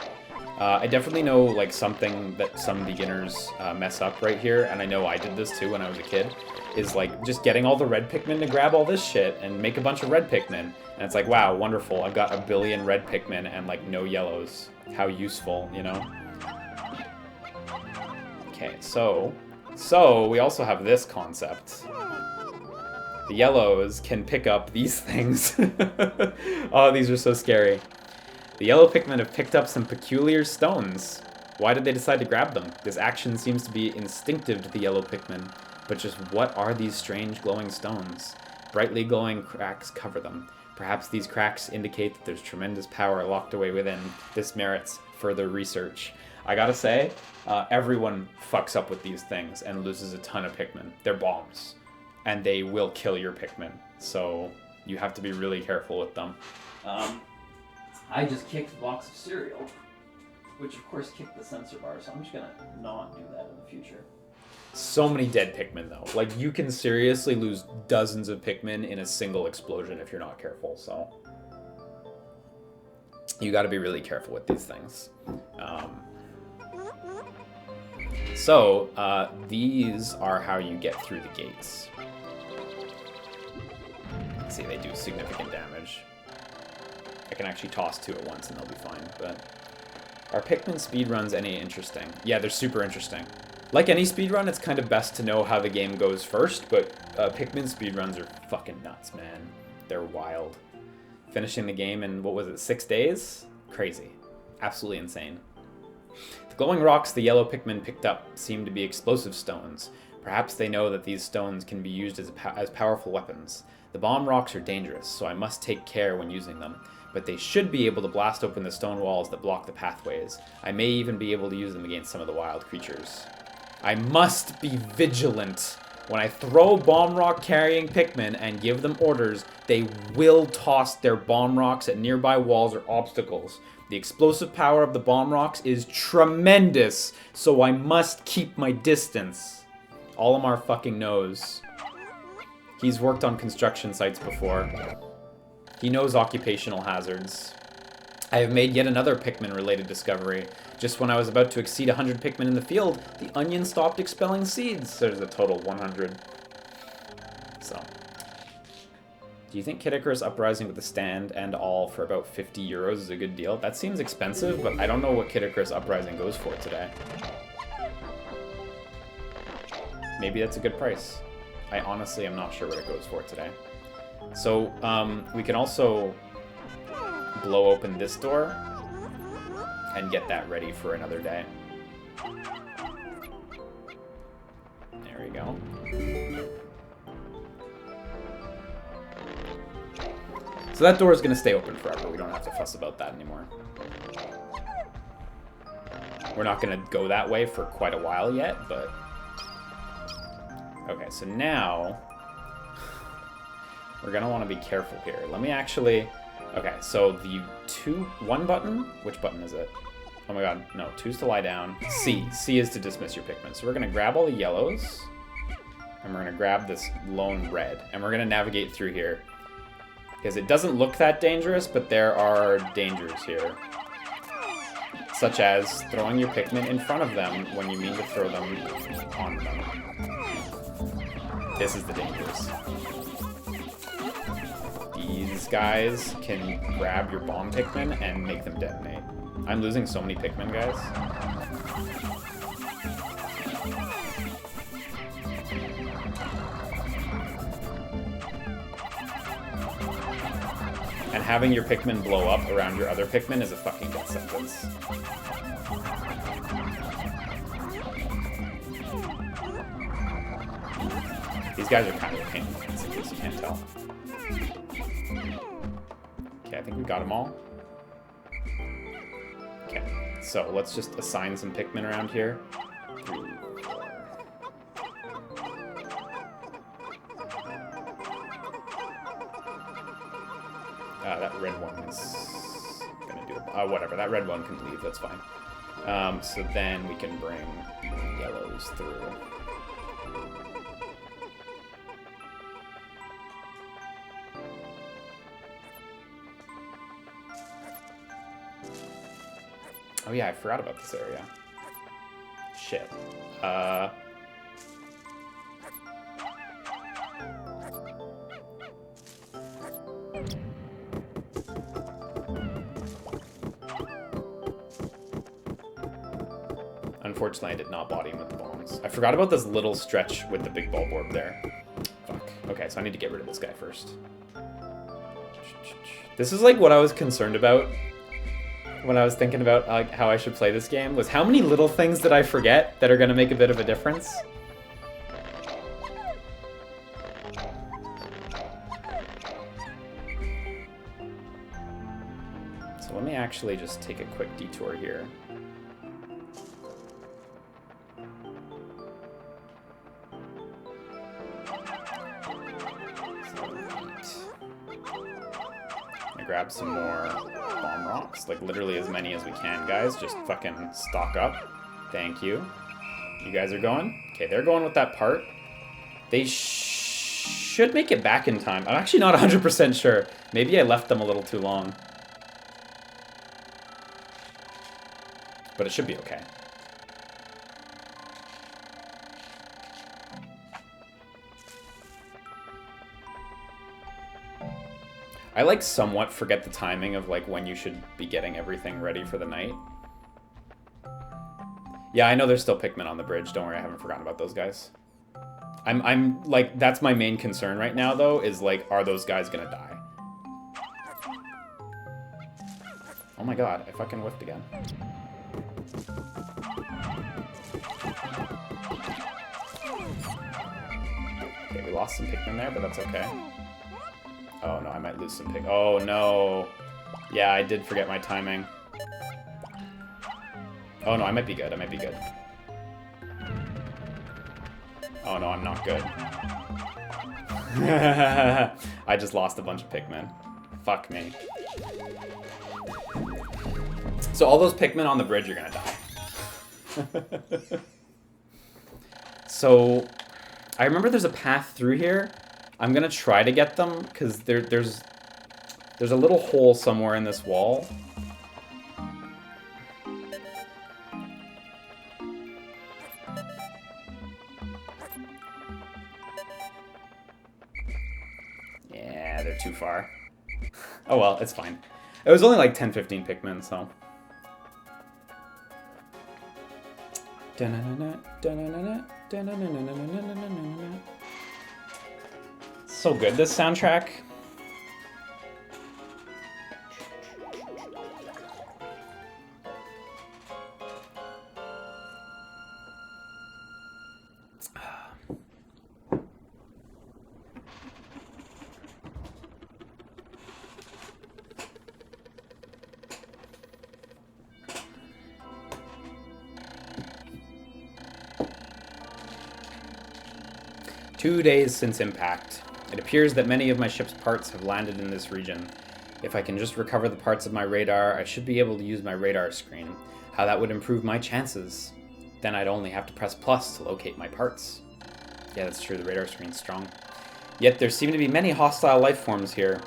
[SPEAKER 1] I definitely know like something that some beginners mess up right here, and I know I did this too when I was a kid, is like just getting all the red Pikmin to grab all this shit and make a bunch of red Pikmin. And it's like, wow, wonderful, I've got a billion red Pikmin and like no yellows. How useful, you know? Okay, so we also have this concept. The yellows can pick up these things. Oh, these are so scary. The yellow Pikmin have picked up some peculiar stones. Why did they decide to grab them? This action seems to be instinctive to the yellow Pikmin. But just what are these strange glowing stones? Brightly glowing cracks cover them. Perhaps these cracks indicate that there's tremendous power locked away within. This merits further research. I gotta say, everyone fucks up with these things and loses a ton of Pikmin. They're bombs. And they will kill your Pikmin. So you have to be really careful with them. I just kicked a box of cereal, which of course kicked the sensor bar, so I'm just gonna not do that in the future. So many dead Pikmin though. Like, you can seriously lose dozens of Pikmin in a single explosion if you're not careful, so you gotta be really careful with these things. These are how you get through the gates. Let's see, they do significant damage. I can actually toss two at once and they'll be fine, but... Are Pikmin speedruns any interesting? Yeah, they're super interesting. Like any speedrun, it's kind of best to know how the game goes first, but Pikmin speedruns are fucking nuts, man. They're wild. Finishing the game in, what was it, 6 days? Crazy. Absolutely insane. The glowing rocks the yellow Pikmin picked up seem to be explosive stones. Perhaps they know that these stones can be used as powerful weapons. The bomb rocks are dangerous, so I must take care when using them. But they should be able to blast open the stone walls that block the pathways. I may even be able to use them against some of the wild creatures. I must be vigilant. When I throw bomb rock carrying Pikmin and give them orders, they will toss their bomb rocks at nearby walls or obstacles. The explosive power of the bomb rocks is tremendous, so I must keep my distance. Olimar fucking knows. He's worked on construction sites before. He knows occupational hazards. I have made yet another Pikmin-related discovery. Just when I was about to exceed 100 Pikmin in the field, the onion stopped expelling seeds. There's a total 100. So. Do you think Kid Icarus Uprising with the stand and all for about 50 euros is a good deal? That seems expensive, but I don't know what Kid Icarus Uprising goes for today. Maybe that's a good price. I honestly am not sure what it goes for today. So, we can also blow open this door and get that ready for another day. There we go. So that door is going to stay open forever. We don't have to fuss about that anymore. We're not going to go that way for quite a while yet, but... Okay, so now... We're going to want to be careful here. Let me actually... Okay, so the one button? Which button is it? Oh my god, no, 2's to lie down. C. C is to dismiss your Pikmin. So we're going to grab all the yellows, and we're going to grab this lone red, and we're going to navigate through here. Because it doesn't look that dangerous, but there are dangers here. Such as throwing your Pikmin in front of them when you mean to throw them on them. This is the dangers. These guys can grab your bomb Pikmin and make them detonate. I'm losing so many Pikmin, guys. And having your Pikmin blow up around your other Pikmin is a fucking death sentence. These guys are kind of a pain in the ass, in case you can't tell. Okay, I think we got them all. Okay, so let's just assign some Pikmin around here. 3, 4. That red one's gonna do it. Whatever, that red one can leave, that's fine. So then we can bring yellows through. Oh yeah, I forgot about this area. Shit. Unfortunately, I did not body him with the bombs. I forgot about this little stretch with the big bulb orb there. Fuck. Okay, so I need to get rid of this guy first. This is like what I was concerned about when I was thinking about like how I should play this game was how many little things did I forget that are going to make a bit of a difference? So let me actually just take a quick detour here. Grab some more bomb rocks, like literally as many as we can, guys. Just fucking stock up. Thank you. You guys are going? Okay, they're going with that part. They should make it back in time. I'm actually not 100% sure. Maybe I left them a little too long. But it should be okay. I like somewhat forget the timing of like when you should be getting everything ready for the night. Yeah, I know there's still Pikmin on the bridge. Don't worry, I haven't forgotten about those guys. I'm like, that's my main concern right now though, is like, are those guys gonna die? Oh my god, I fucking whiffed again. Okay, we lost some Pikmin there, but that's okay. Oh no, I might lose some Pikmin. Oh no. Yeah, I did forget my timing. Oh no, I might be good. I might be good. Oh no, I'm not good. I just lost a bunch of Pikmin. Fuck me. So all those Pikmin on the bridge are gonna die. So, I remember there's a path through here. I'm gonna try to get them, because there's a little hole somewhere in this wall. Yeah, they're too far. Oh well, it's fine. It was only like 10-15 Pikmin, so... So good, this soundtrack. Two days since impact. It appears that many of my ship's parts have landed in this region. If I can just recover the parts of my radar, I should be able to use my radar screen. How that would improve my chances. Then I'd only have to press plus to locate my parts. Yeah, that's true, the radar screen's strong. Yet there seem to be many hostile life forms here.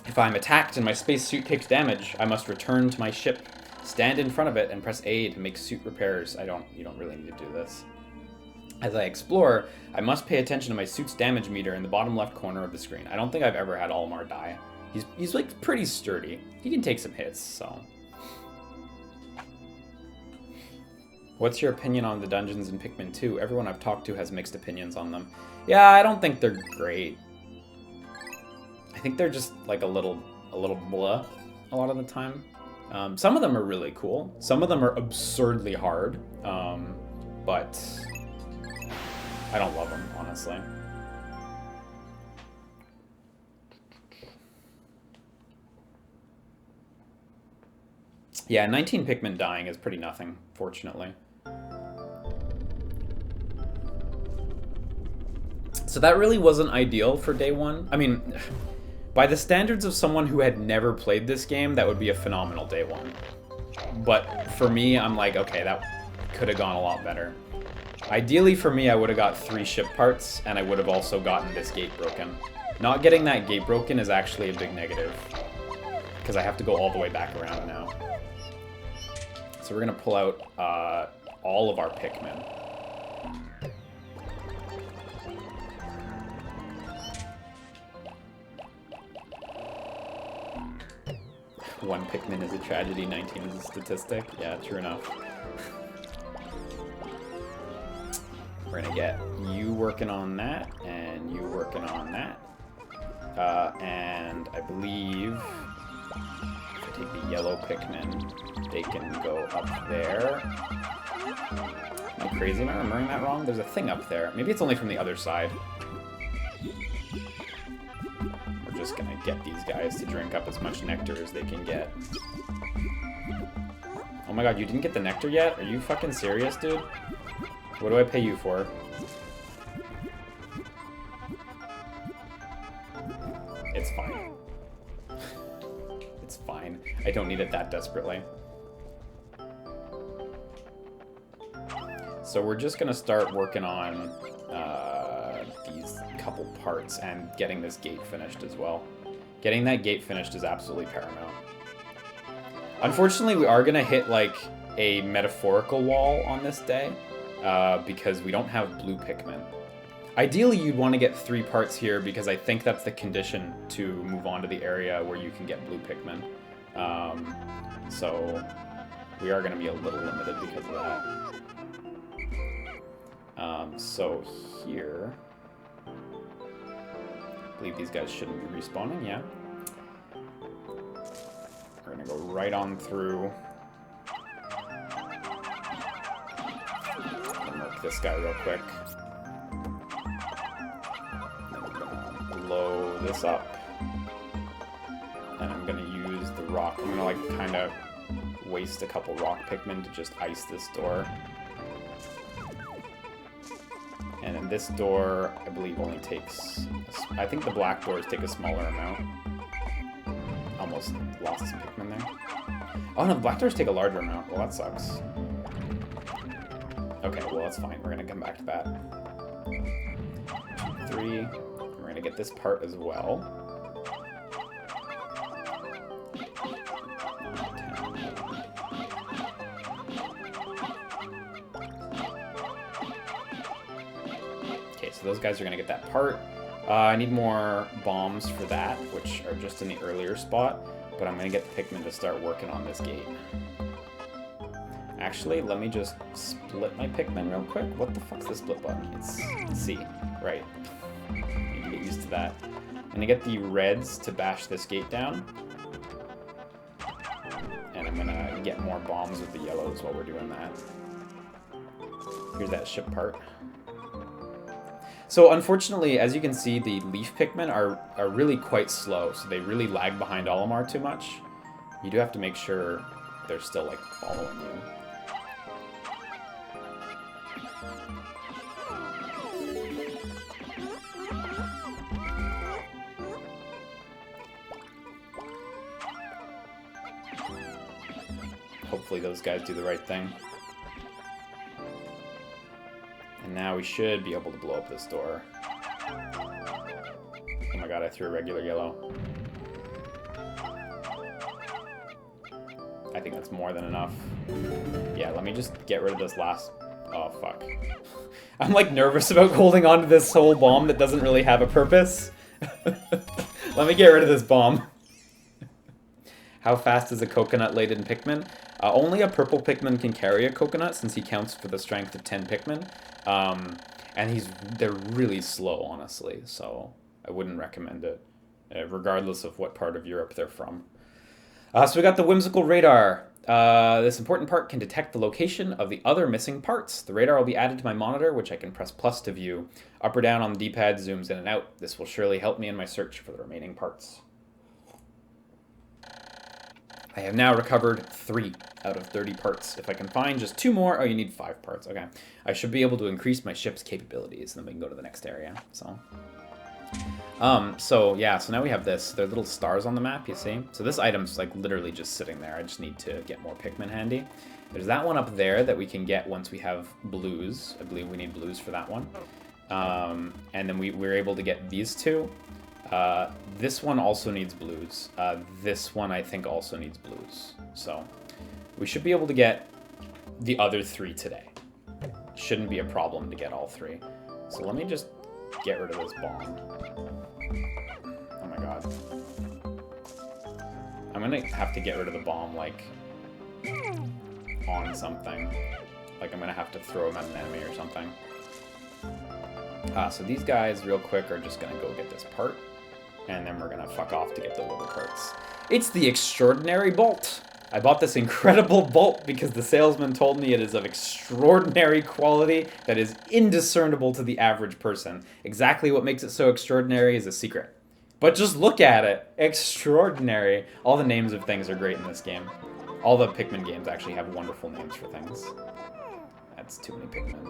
[SPEAKER 1] If I'm attacked and my spacesuit takes damage, I must return to my ship, stand in front of it, and press A to make suit repairs. You don't really need to do this. As I explore, I must pay attention to my suit's damage meter in the bottom left corner of the screen. I don't think I've ever had Olimar die. He's like pretty sturdy. He can take some hits, so. What's your opinion on the dungeons in Pikmin 2? Everyone I've talked to has mixed opinions on them. Yeah, I don't think they're great. I think they're just like a little blah a lot of the time. Some of them are really cool. Some of them are absurdly hard, but I don't love them, honestly. Yeah, 19 Pikmin dying is pretty nothing, fortunately. So that really wasn't ideal for day one. I mean, by the standards of someone who had never played this game, that would be a phenomenal day one. But for me, I'm like, okay, that could have gone a lot better. Ideally for me, I would have got 3 ship parts, and I would have also gotten this gate broken. Not getting that gate broken is actually a big negative, because I have to go all the way back around now. So we're going to pull out all of our Pikmin. One Pikmin is a tragedy, 19 is a statistic. Yeah, true enough. We're gonna get you working on that, and you working on that. And I believe if I take the yellow Pikmin. They can go up there. Am I crazy? Am I remembering that wrong? There's a thing up there. Maybe it's only from the other side. We're just gonna get these guys to drink up as much nectar as they can get. Oh my god, you didn't get the nectar yet? Are you fucking serious, dude? What do I pay you for? It's fine. It's fine. I don't need it that desperately. So we're just gonna start working on these couple parts and getting this gate finished as well. Getting that gate finished is absolutely paramount. Unfortunately, we are gonna hit like a metaphorical wall on this day because we don't have blue Pikmin. Ideally, you'd want to get 3 parts here because I think that's the condition to move on to the area where you can get blue Pikmin. So we are going to be a little limited because of that. So here, I believe these guys shouldn't be respawning, yeah. We're going to go right on through. I'll mark this guy real quick. Blow this up, and I'm gonna use the rock. I'm gonna like kind of waste a couple rock Pikmin to just ice this door. And then this door, I believe, only takes. I think the black doors take a smaller amount. Almost lost some Pikmin there. Oh no, the black doors take a larger amount. Well, that sucks. Okay, well that's fine. We're gonna come back to that. 2, 3. We're going to get this part as well. 10. Okay, so those guys are going to get that part. I need more bombs for that, which are just in the earlier spot, but I'm going to get the Pikmin to start working on this gate. Actually, let me just split my Pikmin real quick. What the fuck's the split button? It's C. Right. Get used to that. I'm gonna get the reds to bash this gate down. And I'm gonna get more bombs with the yellows while we're doing that. Here's that ship part. So unfortunately, as you can see, the leaf Pikmin are really quite slow, so they really lag behind Olimar too much. You do have to make sure they're still like following you. Hopefully those guys do the right thing. And now we should be able to blow up this door. Oh my god, I threw a regular yellow. I think that's more than enough. Yeah, let me just get rid of this last... Oh, fuck. I'm like nervous about holding on to this whole bomb that doesn't really have a purpose. Let me get rid of this bomb. How fast is a coconut-laden Pikmin? Only a purple Pikmin can carry a coconut since he counts for the strength of 10 Pikmin. And they're really slow, honestly, so I wouldn't recommend it, regardless of what part of Europe they're from. So we got the whimsical radar. This important part can detect the location of the other missing parts. The radar will be added to my monitor, which I can press plus to view. Up or down on the D-pad zooms in and out. This will surely help me in my search for the remaining parts. I have now recovered 3 out of 30 parts. If I can find just 2 more, oh, you need 5 parts. Okay. I should be able to increase my ship's capabilities, and then we can go to the next area. So yeah, so now we have this. There are little stars on the map, you see? So this item's like literally just sitting there. I just need to get more Pikmin handy. There's that one up there that we can get once we have blues. I believe we need blues for that one. And then we're able to get these 2. This one also needs blues. This one I think also needs blues. So we should be able to get the other 3 today. Shouldn't be a problem to get all 3. So let me just get rid of this bomb. Oh my god. I'm gonna have to get rid of the bomb, like, on something. Like I'm gonna have to throw him at an enemy or something. So these guys, real quick, are just gonna go get this part. And then we're gonna fuck off to get the little parts. It's the extraordinary bolt. I bought this incredible bolt because the salesman told me it is of extraordinary quality that is indiscernible to the average person. Exactly what makes it so extraordinary is a secret. But just look at it. Extraordinary. All the names of things are great in this game. All the Pikmin games actually have wonderful names for things. That's too many Pikmin.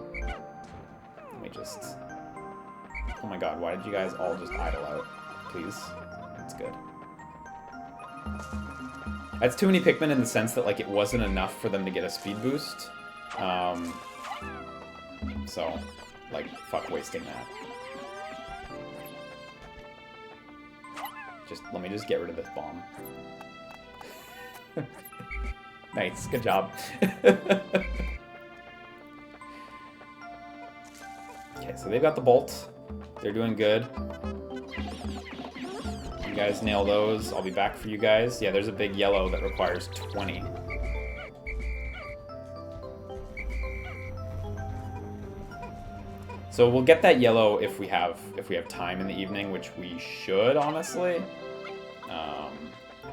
[SPEAKER 1] Let me just... Oh my god, why did you guys all just idle out? Please. That's good. That's too many Pikmin in the sense that, like, it wasn't enough for them to get a speed boost. So, like, fuck wasting that. Let me just get rid of this bomb. Nice, good job. Okay, so they've got the bolt. They're doing good. You guys nail those. I'll be back for you guys. Yeah, there's a big yellow that requires 20. So we'll get that yellow if we have time in the evening, which we should, honestly.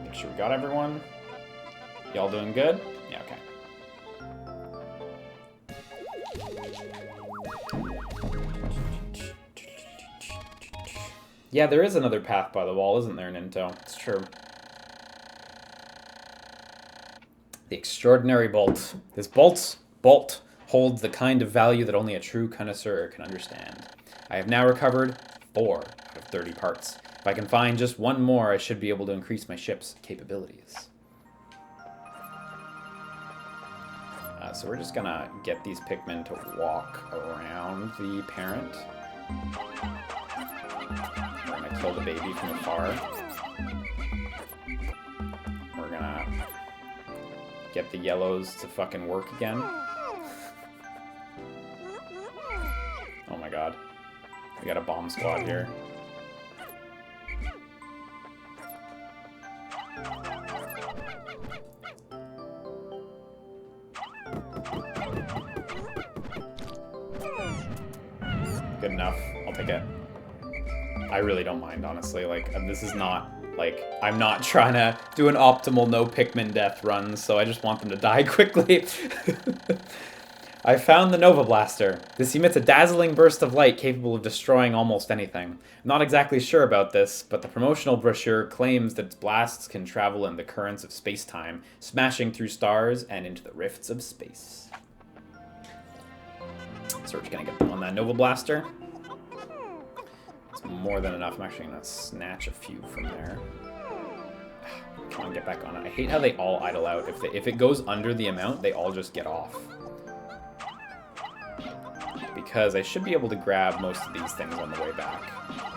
[SPEAKER 1] Make sure we got everyone. Y'all doing good? Yeah, okay. Yeah, there is another path by the wall, isn't there, Ninto? It's true. The extraordinary bolt. This bolt holds the kind of value that only a true connoisseur can understand. I have now recovered 4 out of 30 parts. If I can find just one more, I should be able to increase my ship's capabilities. So we're just gonna get these Pikmin to walk around the parent. We're gonna kill the baby from afar. We're gonna get the yellows to fucking work again. Oh my god. We got a bomb squad here. Good enough. I'll take it. I really don't mind, honestly. Like, this is not, like, I'm not trying to do an optimal no Pikmin death run, so I just want them to die quickly. I found the Nova Blaster. This emits a dazzling burst of light capable of destroying almost anything. I'm not exactly sure about this, but the promotional brochure claims that its blasts can travel in the currents of space-time, smashing through stars and into the rifts of space. So we're just gonna get them on that Nova Blaster. It's more than enough. I'm actually gonna snatch a few from there. Come on, get back on it. I hate how they all idle out. If it goes under the amount, they all just get off. Because I should be able to grab most of these things on the way back.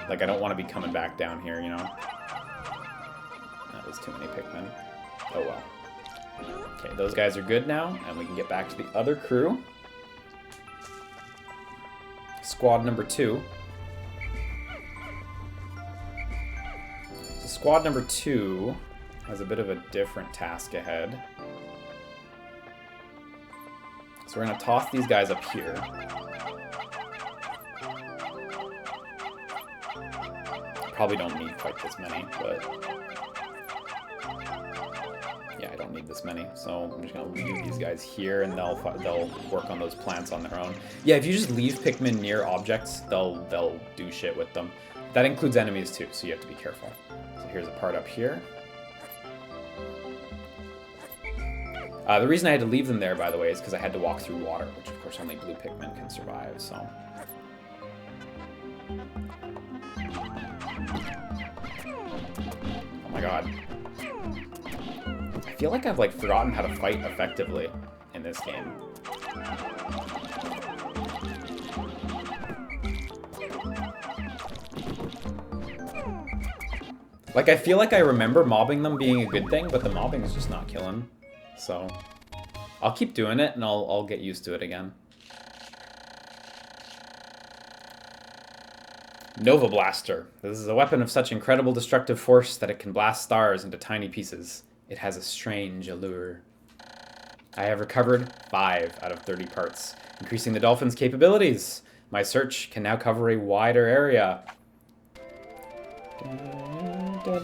[SPEAKER 1] Like, I don't want to be coming back down here, you know? That was too many Pikmin. Oh well. Okay, those guys are good now, and we can get back to the other crew. Squad number 2. So squad number 2 has a bit of a different task ahead. So we're going to toss these guys up here. Probably don't need quite this many, but... yeah, I don't need this many, so I'm just gonna leave these guys here, and they'll work on those plants on their own. Yeah, if you just leave Pikmin near objects, they'll do shit with them. That includes enemies too, so you have to be careful. So here's a part up here. The reason I had to leave them there, by the way, is because I had to walk through water, which of course only blue Pikmin can survive, so... oh my god. I feel like I've, like, forgotten how to fight effectively in this game. Like, I feel like I remember mobbing them being a good thing, but the mobbing is just not killing. So, I'll keep doing it, and I'll get used to it again. Nova Blaster. This is a weapon of such incredible destructive force that it can blast stars into tiny pieces. It has a strange allure. I have recovered 5 out of 30 parts, increasing the dolphin's capabilities. My search can now cover a wider area. It's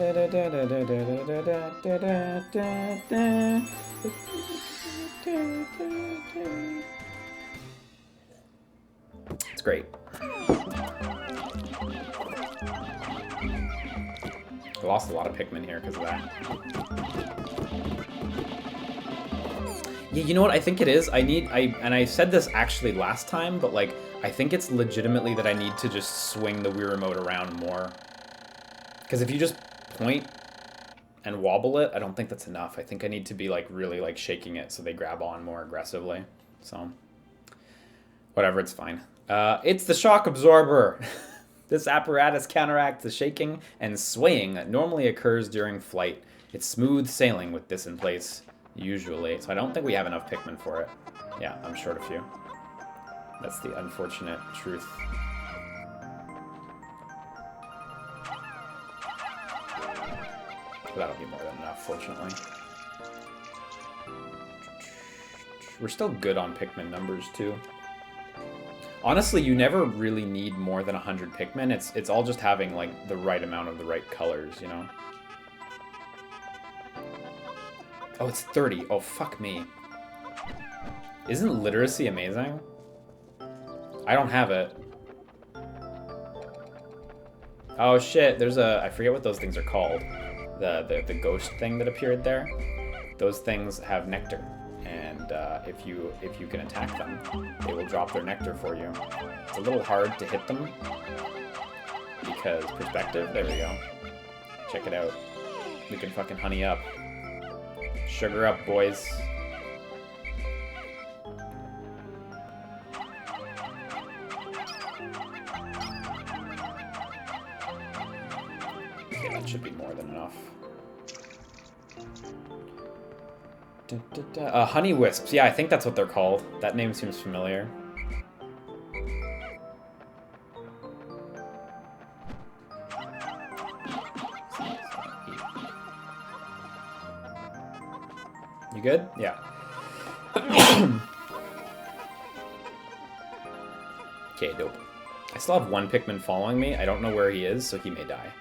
[SPEAKER 1] great. I lost a lot of Pikmin here because of that. Yeah, you know what I think it is? And I said this actually last time, but like, I think it's legitimately that I need to just swing the Wii Remote around more. Because if you just point and wobble it, I don't think that's enough. I think I need to be like really like shaking it so they grab on more aggressively. So, whatever, it's fine. It's the shock absorber. This apparatus counteracts the shaking and swaying that normally occurs during flight. It's smooth sailing with this in place, usually. So I don't think we have enough Pikmin for it. Yeah, I'm short a few. That's the unfortunate truth. That'll be more than enough, fortunately. We're still good on Pikmin numbers, too. Honestly, you never really need more than 100 Pikmin. It's all just having, like, the right amount of the right colors, you know? Oh, it's 30. Oh, fuck me. Isn't literacy amazing? I don't have it. Oh, shit. There's a... I forget what those things are called. The ghost thing that appeared there. Those things have nectar. And if you can attack them, they will drop their nectar for you. It's a little hard to hit them because perspective. There we go. Check it out. We can fucking honey up, sugar up, boys. Okay, that should be more than enough. Honey wisps. Yeah, I think that's what they're called. That name seems familiar. You good? Yeah. Okay, dope. I still have one Pikmin following me. I don't know where he is, so he may die.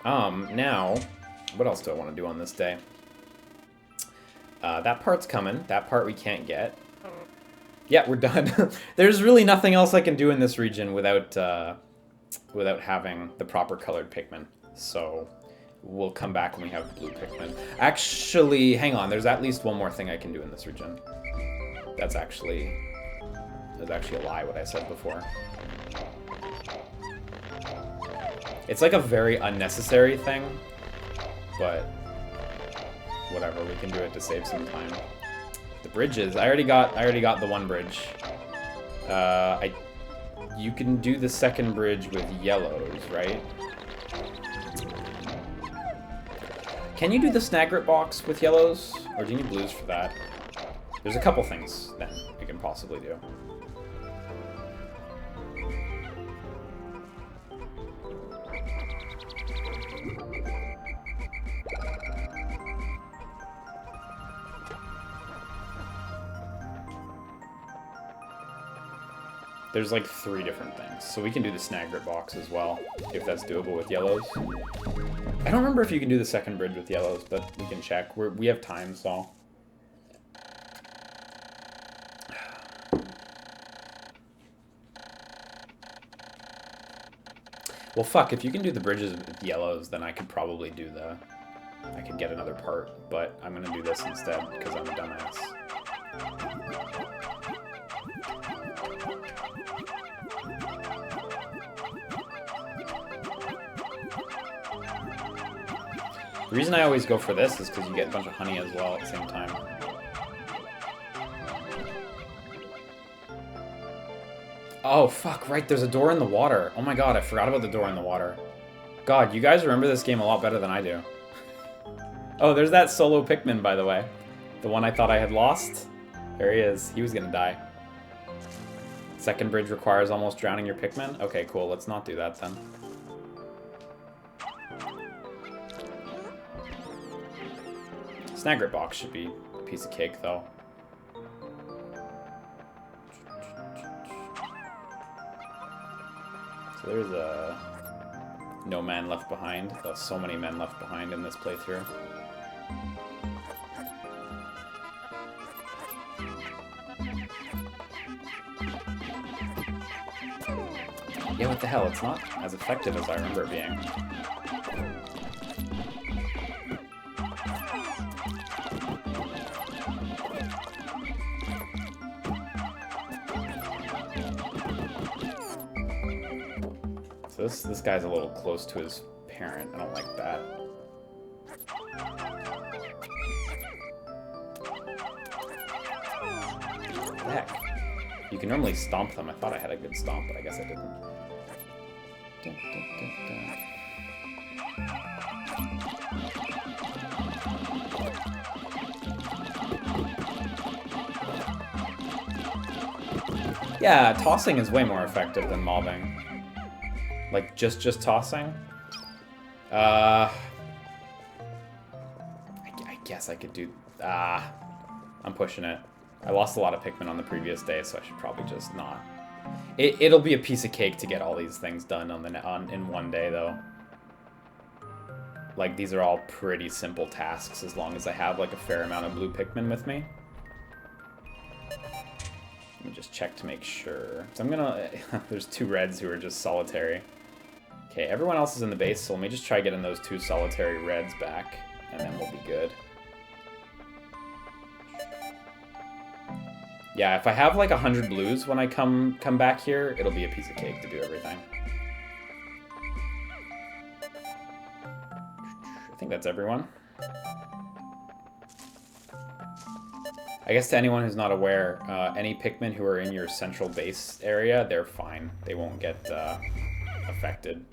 [SPEAKER 1] Now... What else do I want to do on this day? That part's coming. That part we can't get. Yeah, we're done. There's really nothing else I can do in this region without having the proper colored Pikmin. So we'll come back when we have blue Pikmin. Actually, hang on. There's at least one more thing I can do in this region. That's actually a lie, what I said before. It's like a very unnecessary thing. But whatever, we can do it to save some time. The bridges, I already got the one bridge. You can do the second bridge with yellows, right? Can you do the snagret box with yellows, or do you need blues for that? There's a couple things then you can possibly do. There's like 3 different things. So we can do the snagret box as well, if that's doable with yellows. I don't remember if you can do the second bridge with yellows, but we can check. We have time, so... Well, fuck, if you can do the bridges with yellows, then I could probably do the... I could get another part, but I'm gonna do this instead, because I'm a dumbass. The reason I always go for this is because you get a bunch of honey as well at the same time. Oh, fuck, right, there's a door in the water. Oh my god, I forgot about the door in the water. God, you guys remember this game a lot better than I do. Oh, there's that solo Pikmin, by the way. The one I thought I had lost. There he is. He was gonna die. Second bridge requires almost drowning your Pikmin? Okay, cool, let's not do that then. Snagret box should be a piece of cake, though. So there's a no man left behind. There's so many men left behind in this playthrough. Yeah, what the hell? It's not as effective as I remember it being. So this guy's a little close to his parent. I don't like that. What the heck? You can normally stomp them. I thought I had a good stomp, but I guess I didn't. Dun, dun, dun, dun. Yeah, tossing is way more effective than mobbing. Like, just tossing? I guess I could do... I'm pushing it. I lost a lot of Pikmin on the previous day, so I should probably just not. It'll be a piece of cake to get all these things done in one day, though. Like, these are all pretty simple tasks as long as I have, like, a fair amount of blue Pikmin with me. Let me just check to make sure. So I'm gonna... There's 2 reds who are just solitary. Okay, everyone else is in the base, so let me just try getting those 2 solitary reds back, and then we'll be good. Yeah, if I have like 100 blues when I come back here, it'll be a piece of cake to do everything. I think that's everyone. I guess to anyone who's not aware, any Pikmin who are in your central base area, they're fine. They won't get affected.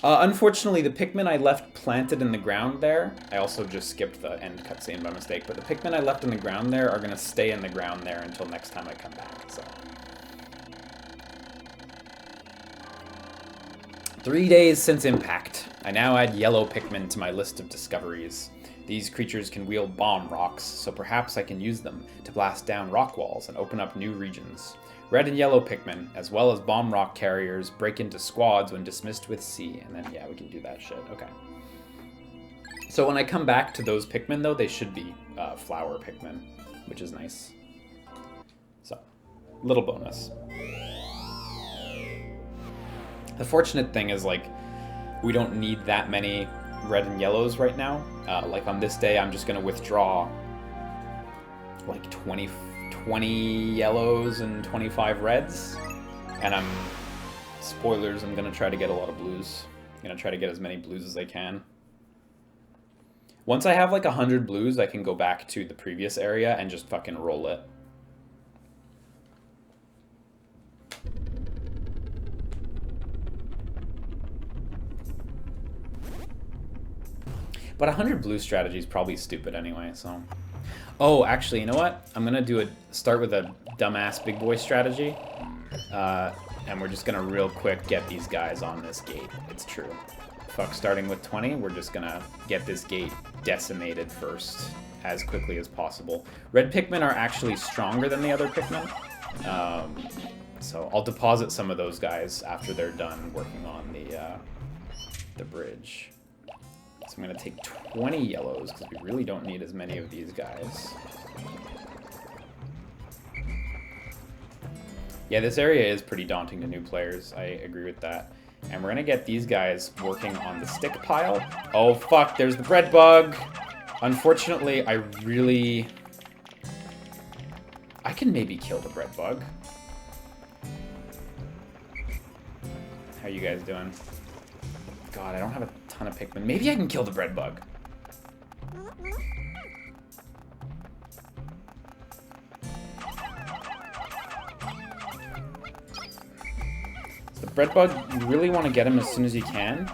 [SPEAKER 1] Unfortunately, the Pikmin I left planted in the ground there, I also just skipped the end cutscene by mistake, but the Pikmin I left in the ground there are going to stay in the ground there until next time I come back, so. 3 days since impact. I now add yellow Pikmin to my list of discoveries. These creatures can wield bomb rocks, so perhaps I can use them to blast down rock walls and open up new regions. Red and yellow Pikmin, as well as bomb rock carriers, break into squads when dismissed with C. And then, yeah, we can do that shit. Okay. So when I come back to those Pikmin, though, they should be flower Pikmin, which is nice. So, little bonus. The fortunate thing is, like, we don't need that many red and yellows right now. Like, on this day, I'm just going to withdraw, like, 20 yellows and 25 reds, and spoilers, I'm gonna try to get a lot of blues. I'm gonna try to get as many blues as I can. Once I have like 100 blues, I can go back to the previous area and just fucking roll it. But 100 blue strategy is probably stupid anyway, so... Oh, actually, you know what? I'm gonna start with a dumbass big boy strategy. And we're just gonna real quick get these guys on this gate. It's true. Fuck, starting with 20, we're just gonna get this gate decimated first as quickly as possible. Red Pikmin are actually stronger than the other Pikmin. So I'll deposit some of those guys after they're done working on the bridge. So I'm going to take 20 yellows, because we really don't need as many of these guys. Yeah, this area is pretty daunting to new players. I agree with that. And we're going to get these guys working on the stick pile. Oh, fuck, there's the bread bug. Unfortunately, I can maybe kill the bread bug. How you guys doing? God, I don't have a ton of Pikmin. Maybe I can kill the bread bug. The bread bug, you really want to get him as soon as you can.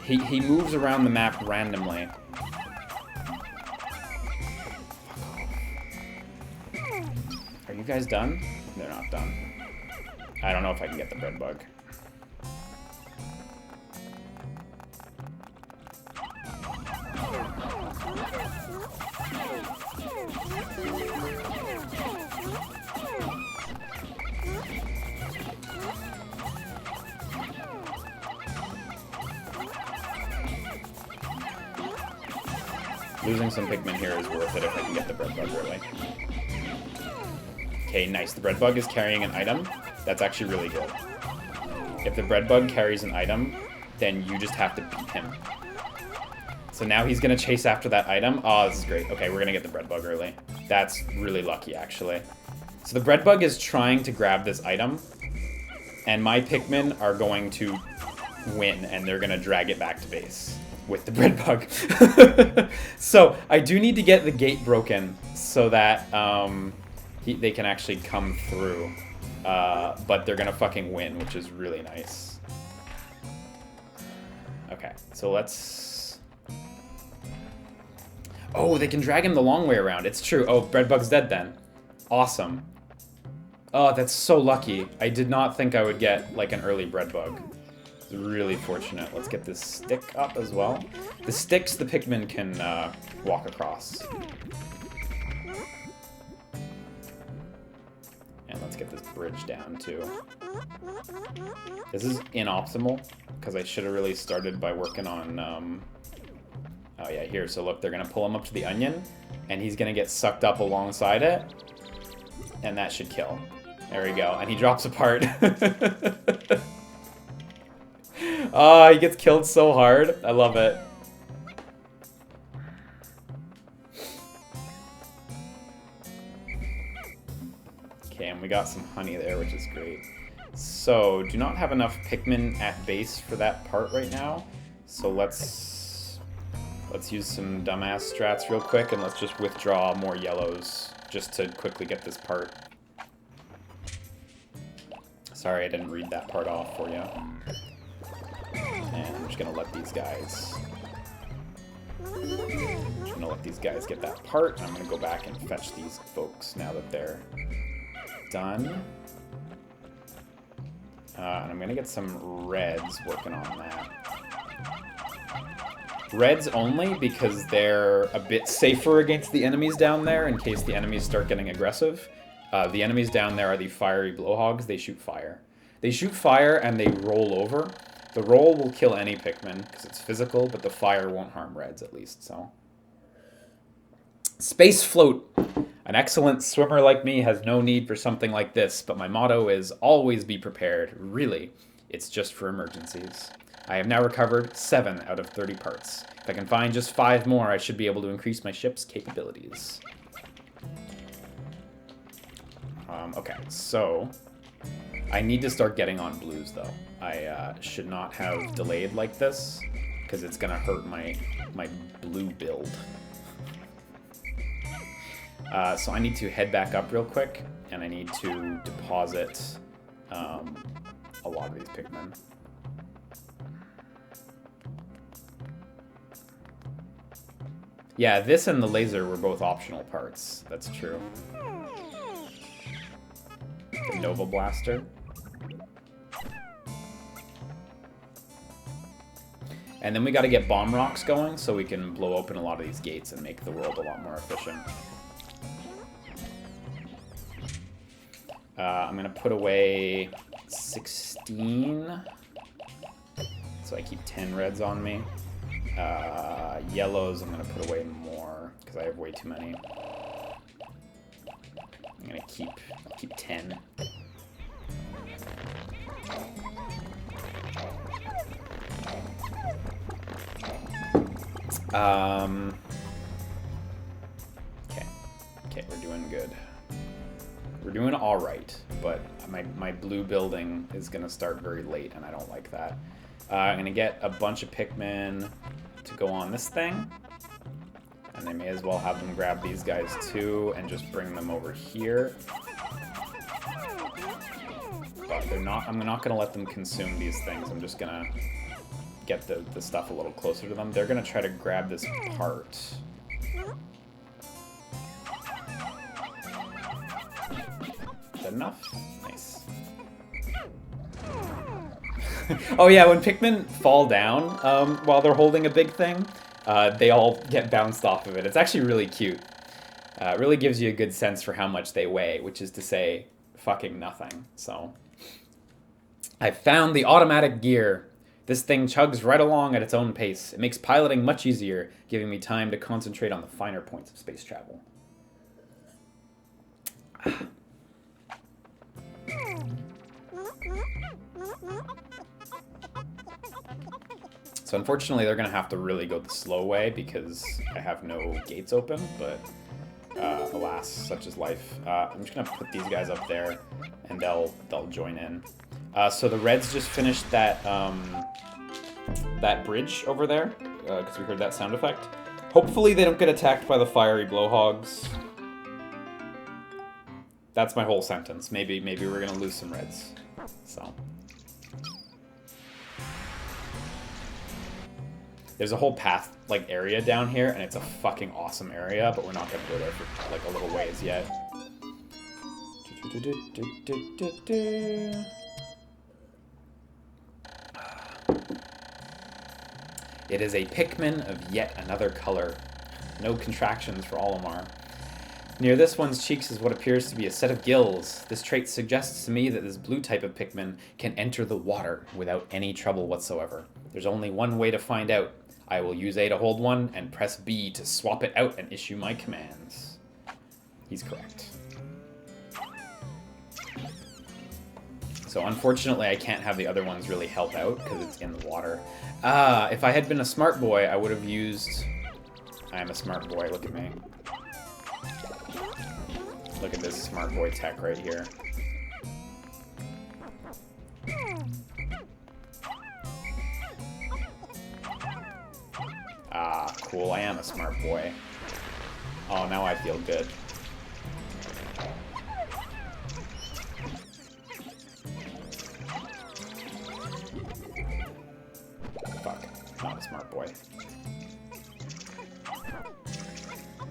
[SPEAKER 1] He moves around the map randomly. Are you guys done? They're not done. I don't know if I can get the bread bug. losing some Pikmin here is worth it if I can get the bread bug early. Okay, nice. The bread bug is carrying an item. That's actually really good. If the bread bug carries an item, then you just have to beat him. So now he's going to chase after that item. Oh, this is great. Okay, we're going to get the bread bug early. That's really lucky, actually. So the bread bug is trying to grab this item, and my Pikmin are going to win, and they're going to drag it back to base with the bread bug. So I do need to get the gate broken so that they can actually come through. But they're going to fucking win, which is really nice. Okay, so let's... Oh, they can drag him the long way around. It's true. Oh, bread bug's dead then. Awesome. Oh, that's so lucky. I did not think I would get, like, an early bread bug. It's really fortunate. Let's get this stick up as well. The sticks the Pikmin can walk across. And let's get this bridge down, too. This is inoptimal, because I should have really started by working on... Oh, yeah, here. So, look, they're going to pull him up to the onion, and he's going to get sucked up alongside it, and that should kill. There we go. And he drops apart. Oh, he gets killed so hard. I love it. Okay, and we got some honey there, which is great. So, do not have enough Pikmin at base for that part right now. So let's use some dumbass strats real quick, and let's just withdraw more yellows just to quickly get this part. Sorry, I didn't read that part off for you. And I'm just gonna let these guys... get that part. I'm gonna go back and fetch these folks now that they're done. And I'm gonna get some reds working on that. Reds only because they're a bit safer against the enemies down there in case the enemies start getting aggressive. The enemies down there are the fiery blowhogs. They shoot fire. They shoot fire and they roll over. The roll will kill any Pikmin because it's physical, but the fire won't harm reds at least, so. Space float. An excellent swimmer like me has no need for something like this, but my motto is always be prepared. Really, it's just for emergencies. I have now recovered 7 out of 30 parts. If I can find just 5 more, I should be able to increase my ship's capabilities. Okay, so I need to start getting on blues, though. I should not have delayed like this, because it's going to hurt my blue build. So I need to head back up real quick, and I need to deposit a lot of these Pikmin. Yeah, this and the laser were both optional parts. That's true. The Nova Blaster. And then we got to get bomb rocks going so we can blow open a lot of these gates and make the world a lot more efficient. I'm going to put away 16. So I keep 10 reds on me. Yellows, I'm going to put away more because I have way too many. I'm going to keep 10. Okay, we're doing good. We're doing all right, but my blue building is going to start very late, and I don't like that. I'm going to get a bunch of Pikmin to go on this thing, and I may as well have them grab these guys too and just bring them over here. But they're not. I'm not going to let them consume these things. I'm just going to get the stuff a little closer to them. They're going to try to grab this part. Is that enough? Nice. Oh yeah, when Pikmin fall down while they're holding a big thing, they all get bounced off of it. It's actually really cute. It really gives you a good sense for how much they weigh, which is to say, fucking nothing. So, I found the automatic gear. This thing chugs right along at its own pace. It makes piloting much easier, giving me time to concentrate on the finer points of space travel. So unfortunately, they're going to have to really go the slow way because I have no gates open, but alas, such is life. I'm just going to put these guys up there, and they'll join in. So the Reds just finished that that bridge over there, because we heard that sound effect. Hopefully they don't get attacked by the fiery blowhogs. That's my whole sentence. Maybe we're going to lose some Reds. So... There's a whole path, like, area down here, and it's a fucking awesome area, but we're not gonna go there for, like, a little ways yet. It is a Pikmin of yet another color. No contractions for Olimar. Near this one's cheeks is what appears to be a set of gills. This trait suggests to me that this blue type of Pikmin can enter the water without any trouble whatsoever. There's only one way to find out. I will use A to hold one, and press B to swap it out and issue my commands. He's correct. So unfortunately, I can't have the other ones really help out, because it's in the water. If I had been a smart boy, I would have used... I am a smart boy, look at me. Look at this smart boy tech right here. Ah, cool, I am a smart boy. Oh, now I feel good. Fuck, not a smart boy.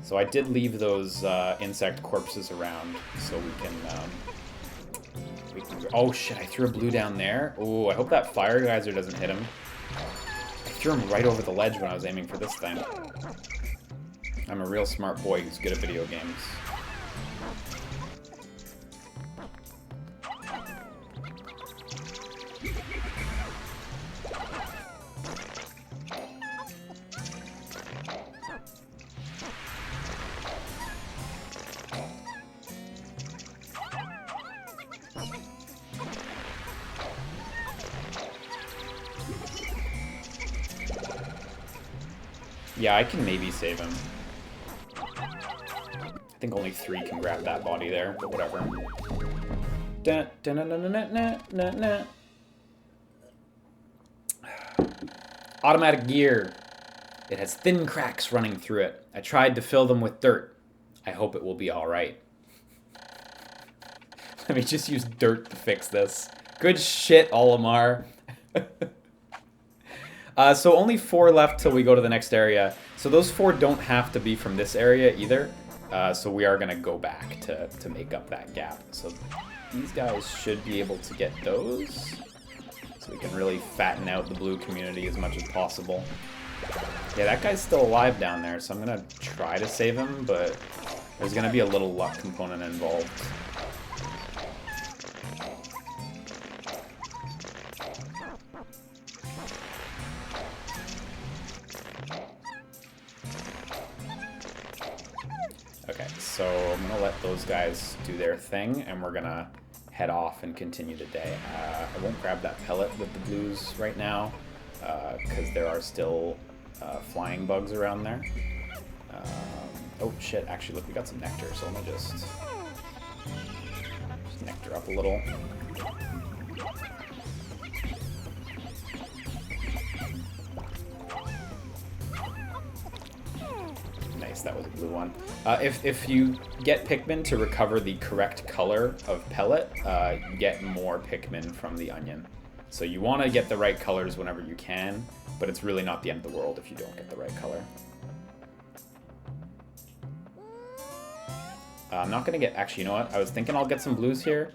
[SPEAKER 1] So I did leave those insect corpses around, so we can oh shit, I threw a blue down there. Ooh, I hope that fire geyser doesn't hit him. I threw him right over the ledge when I was aiming for this thing. I'm a real smart boy who's good at video games. Yeah, I can maybe save him. I think only 3 can grab that body there, but whatever. Automatic gear. It has thin cracks running through it. I tried to fill them with dirt. I hope it will be alright. Let me just use dirt to fix this. Good shit, Olimar. So only 4 left till we go to the next area. So those 4 don't have to be from this area either. So we are going to go back to make up that gap. So these guys should be able to get those. So we can really fatten out the blue community as much as possible. Yeah, that guy's still alive down there, so I'm going to try to save him, but there's going to be a little luck component involved. Okay, so I'm going to let those guys do their thing, and we're going to head off and continue the day. I won't grab that pellet with the blues right now, because there are still flying bugs around there. Oh shit, actually look, we got some nectar, so let me just nectar up a little. Nice, that was a blue one. If you get Pikmin to recover the correct color of pellet, you get more Pikmin from the onion. So you want to get the right colors whenever you can, but it's really not the end of the world if you don't get the right color. I'm not going to get... Actually, you know what? I was thinking I'll get some blues here,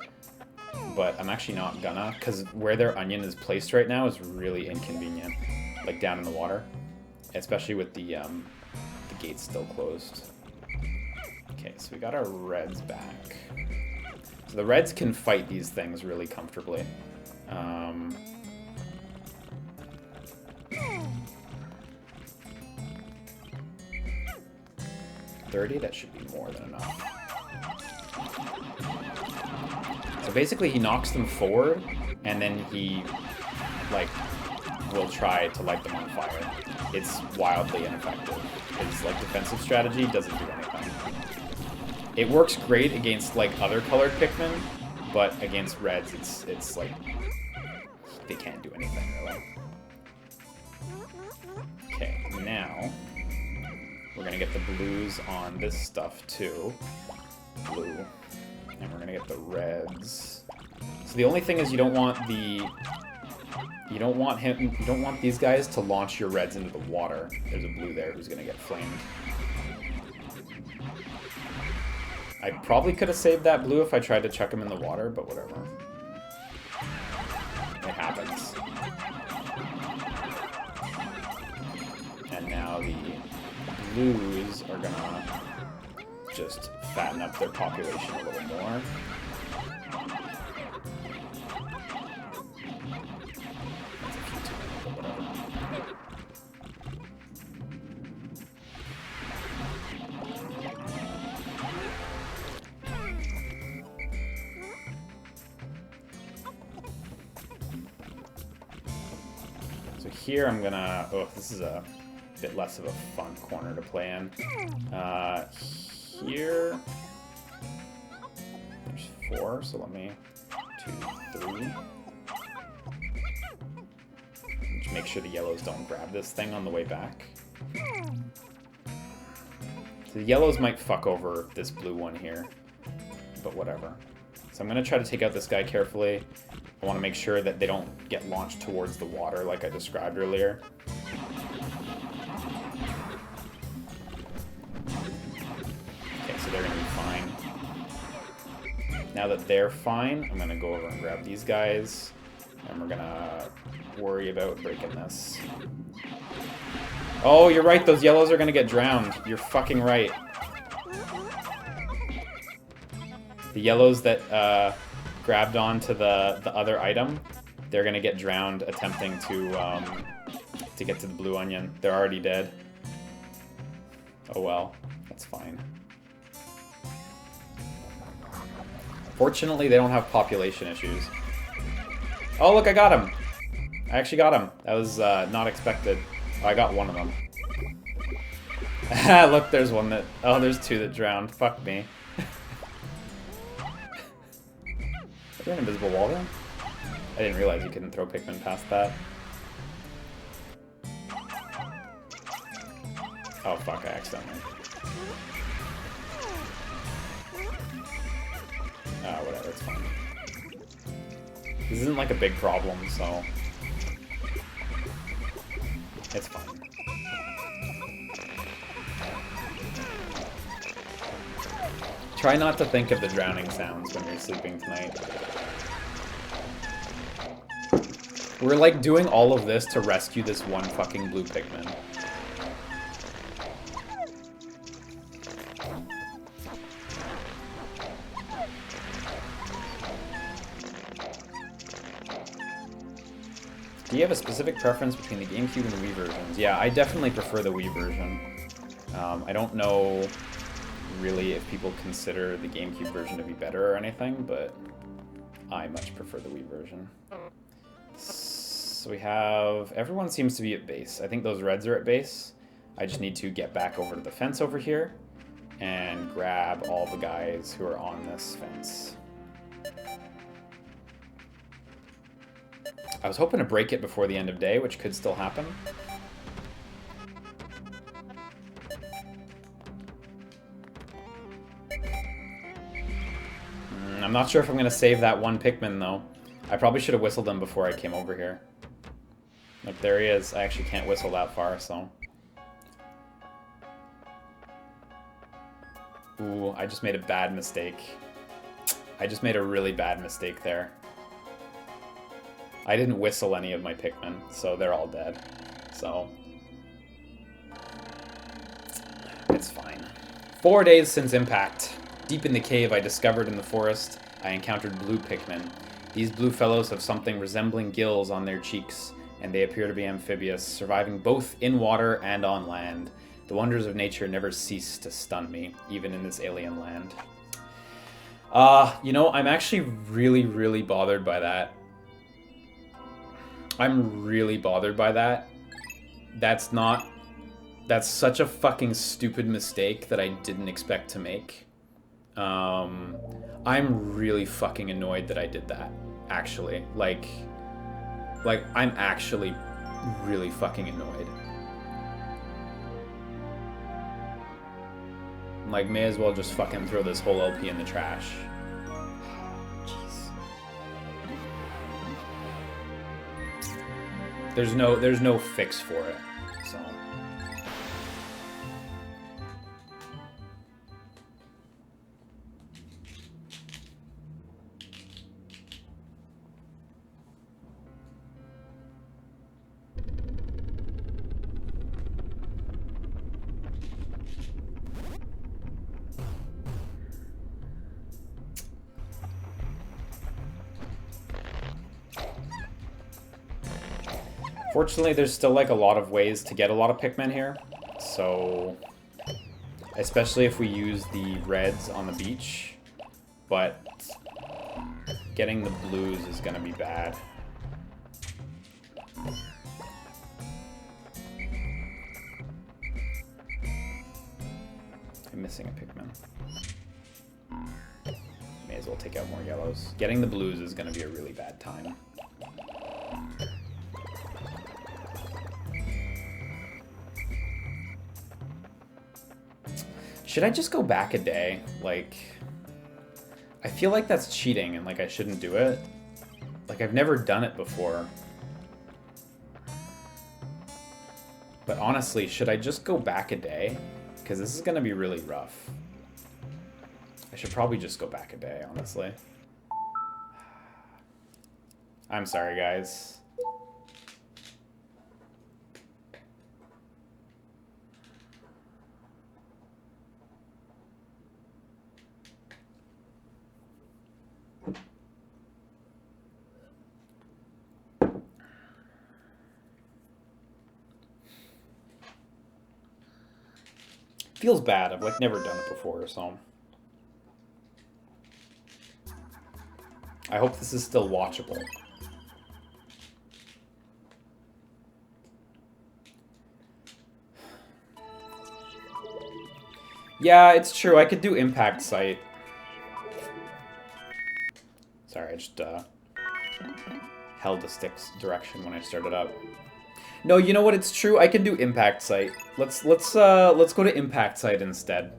[SPEAKER 1] but I'm actually not gonna, because where their onion is placed right now is really inconvenient, like down in the water, especially with the gate's still closed. Okay, so we got our reds back. So the reds can fight these things really comfortably. 30? That should be more than enough. So basically he knocks them forward, and then he, like, will try to light them on fire. It's wildly ineffective. His, like, defensive strategy doesn't do anything. It works great against, like, other colored Pikmin, but against reds, it's like, they can't do anything, really. Okay, now, we're gonna get the blues on this stuff, too. Blue. And we're gonna get the reds. So the only thing is you don't want these guys to launch your reds into the water. There's a blue there who's gonna get flamed. I probably could have saved that blue if I tried to chuck him in the water, but whatever. It happens. And now the blues are gonna just fatten up their population a little more. That's a few too many, but whatever. So here I'm gonna, oh, this is a bit less of a fun corner to play in. Here, there's 4, so let me, 2, 3. Just make sure the yellows don't grab this thing on the way back. So the yellows might fuck over this blue one here, but whatever. So I'm gonna try to take out this guy carefully. I want to make sure that they don't get launched towards the water like I described earlier. So they're going to be fine. Now that they're fine, I'm going to go over and grab these guys. And we're going to worry about breaking this. Oh, you're right. Those yellows are going to get drowned. You're fucking right. The yellows that grabbed onto the other item, they're going to get drowned attempting to get to the blue onion. They're already dead. Oh well. That's fine. Fortunately, they don't have population issues. Oh, look, I got him. I actually got him. That was not expected. Oh, I got one of them. Look, there's one that... Oh, there's 2 that drowned. Fuck me. Is there an invisible wall there? I didn't realize you couldn't throw Pikmin past that. Oh, fuck, I accidentally... whatever, it's fine. This isn't like a big problem, so... It's fine. Try not to think of the drowning sounds when you're sleeping tonight. We're like doing all of this to rescue this one fucking blue Pikmin. Do you have a specific preference between the GameCube and the Wii versions? Yeah, I definitely prefer the Wii version. I don't know really if people consider the GameCube version to be better or anything, but I much prefer the Wii version. So we have... Everyone seems to be at base. I think those reds are at base. I just need to get back over to the fence over here and grab all the guys who are on this fence. I was hoping to break it before the end of day, which could still happen. I'm not sure if I'm going to save that one Pikmin, though. I probably should have whistled him before I came over here. Look, there he is. I actually can't whistle that far, so... Ooh, I just made a bad mistake. I just made a really bad mistake there. I didn't whistle any of my Pikmin, so they're all dead. So... It's fine. 4 days since impact. Deep in the cave I discovered in the forest, I encountered blue Pikmin. These blue fellows have something resembling gills on their cheeks, and they appear to be amphibious, surviving both in water and on land. The wonders of nature never cease to stun me, even in this alien land. You know, I'm actually really, really bothered by that. I'm really bothered by that. That's such a fucking stupid mistake that I didn't expect to make. I'm really fucking annoyed that I did that, actually. Like, I'm actually really fucking annoyed. Like, may as well just fucking throw this whole LP in the trash. Jeez. There's no fix for it, so. Fortunately, there's still like a lot of ways to get a lot of Pikmin here, so especially if we use the reds on the beach, but getting the blues is gonna be bad. I'm missing a Pikmin. May as well take out more yellows. Getting the blues is gonna be a really bad time. Should I just go back a day? Like, I feel like that's cheating and like I shouldn't do it. Like, I've never done it before. But honestly, should I just go back a day? Because this is going to be really rough. I should probably just go back a day, honestly. I'm sorry, guys. Feels bad. I've like never done it before, so I hope this is still watchable. Yeah, it's true. I could do impact site. Sorry, I just held the stick's direction when I started up. No, you know what? It's true. I can do impact site. Let's go to impact site instead.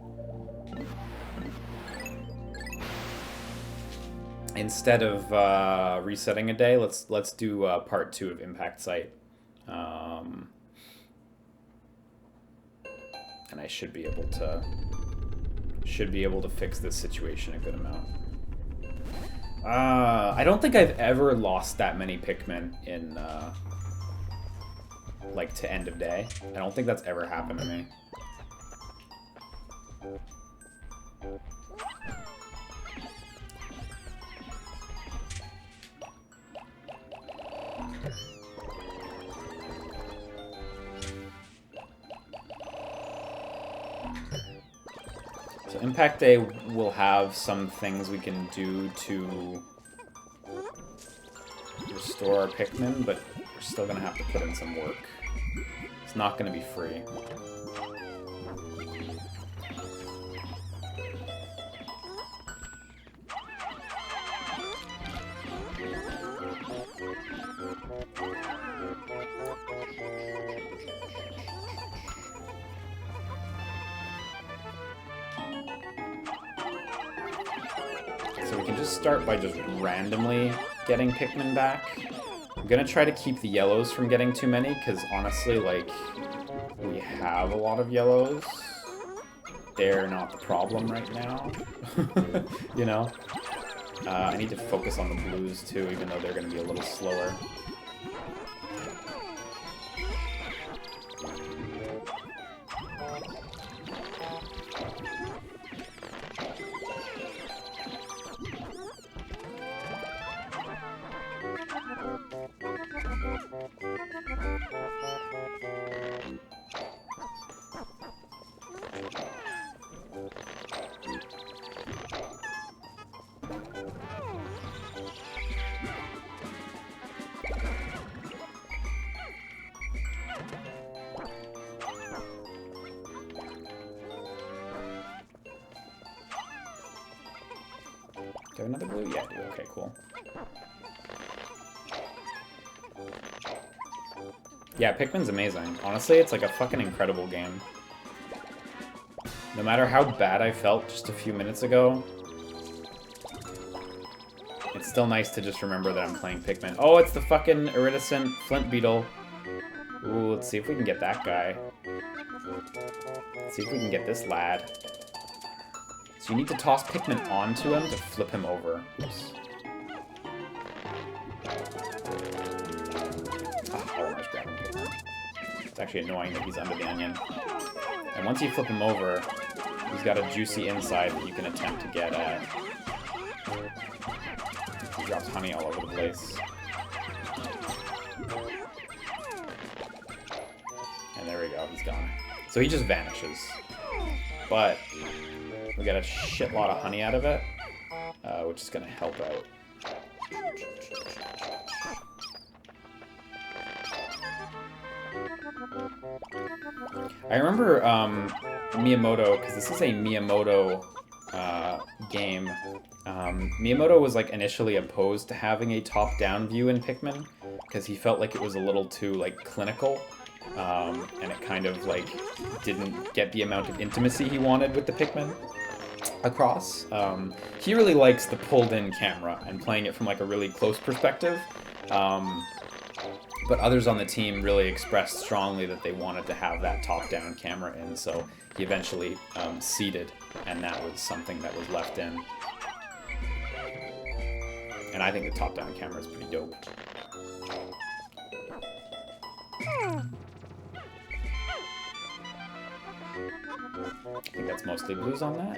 [SPEAKER 1] Instead of resetting a day, let's do part 2 of impact site. And I should be able to fix this situation a good amount. I don't think I've ever lost that many Pikmin in like to end of day. I don't think that's ever happened to me. So Impact Day will have some things we can do to restore our Pikmin, but we're still gonna have to put in some work. It's not gonna be free. So we can just start by just randomly getting Pikmin back. I'm gonna try to keep the yellows from getting too many, because honestly, like, we have a lot of yellows. They're not the problem right now. You know? I need to focus on the blues too, even though they're gonna be a little slower. Do I have another blue? Yeah, I do. Okay, cool. Yeah, Pikmin's amazing. Honestly, it's like a fucking incredible game. No matter how bad I felt just a few minutes ago, it's still nice to just remember that I'm playing Pikmin. Oh, it's the fucking iridescent flint beetle. Ooh, let's see if we can get that guy. Let's see if we can get this lad. So you need to toss Pikmin onto him to flip him over. Oops. Olimar's grabbing Pikmin. It's actually annoying that he's under the onion. And once you flip him over, he's got a juicy inside that you can attempt to get at. He drops honey all over the place. And there we go, he's gone. So he just vanishes. But we get a shitload of honey out of it, which is going to help out. I remember Miyamoto, because this is a Miyamoto game. Miyamoto was like initially opposed to having a top-down view in Pikmin, because he felt like it was a little too like clinical, and it kind of like didn't get the amount of intimacy he wanted with the Pikmin across. He really likes the pulled-in camera and playing it from like a really close perspective. But others on the team really expressed strongly that they wanted to have that top-down camera in, so he eventually ceded, and that was something that was left in. And I think the top-down camera is pretty dope. I think that's mostly blues on that.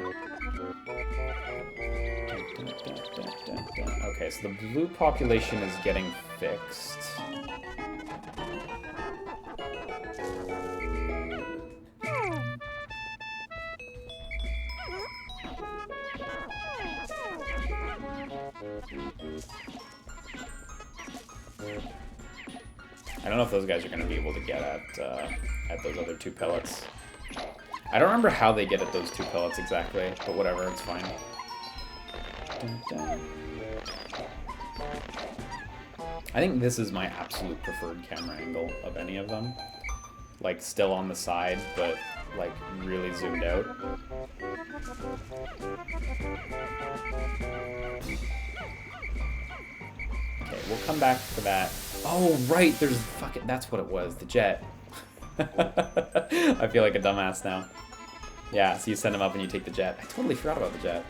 [SPEAKER 1] Okay, so the blue population is getting fixed. I don't know if those guys are going to be able to get at those other two pellets. I don't remember how they get at those two pellets exactly, but whatever, it's fine. I think this is my absolute preferred camera angle of any of them. Like, still on the side, but, like, really zoomed out. Okay, we'll come back for that. Oh, right, there's fucking... That's what it was, the jet. I feel like a dumbass now. Yeah, so you send him up and you take the jet. I totally forgot about the jet.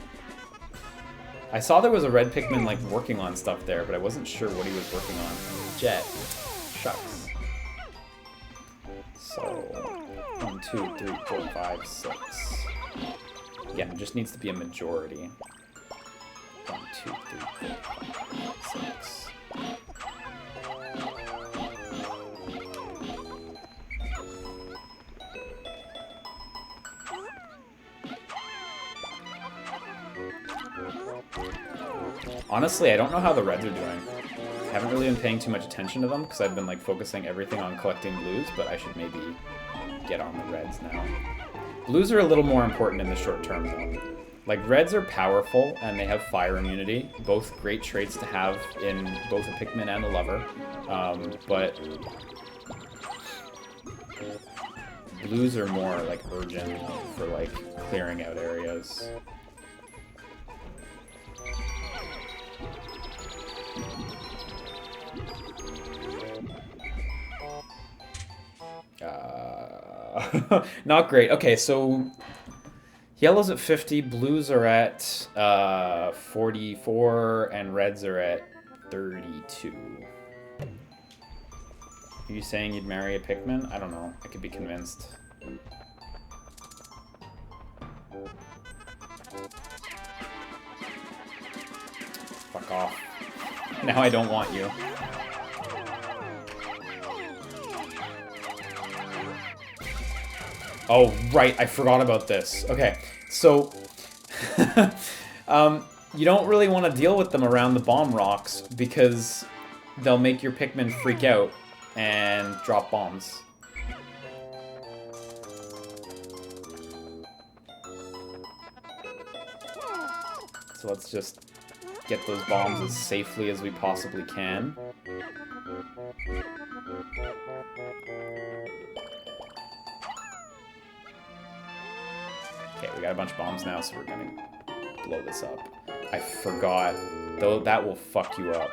[SPEAKER 1] I saw there was a red Pikmin, like, working on stuff there, but I wasn't sure what he was working on. Jet. Shucks. So, 1, 2, 3, 4, 5, 6. Yeah, it just needs to be a majority. 1, 2, 3, 4, 5, 6. Honestly, I don't know how the reds are doing. I haven't really been paying too much attention to them because I've been like focusing everything on collecting blues, but I should maybe get on the reds now. Blues are a little more important in the short term though. Like, reds are powerful and they have fire immunity, both great traits to have in both a Pikmin and a lover, but blues are more like urgent for like clearing out areas. Not great. Okay, so yellow's at 50, blues are at 44, and reds are at 32. Are you saying you'd marry a Pikmin? I don't know. I could be convinced. Fuck off. Now I don't want you. Oh, right, I forgot about this. Okay, so you don't really want to deal with them around the bomb rocks because they'll make your Pikmin freak out and drop bombs. So let's just get those bombs as safely as we possibly can. Okay, we got a bunch of bombs now, so we're gonna blow this up. I forgot, though that will fuck you up.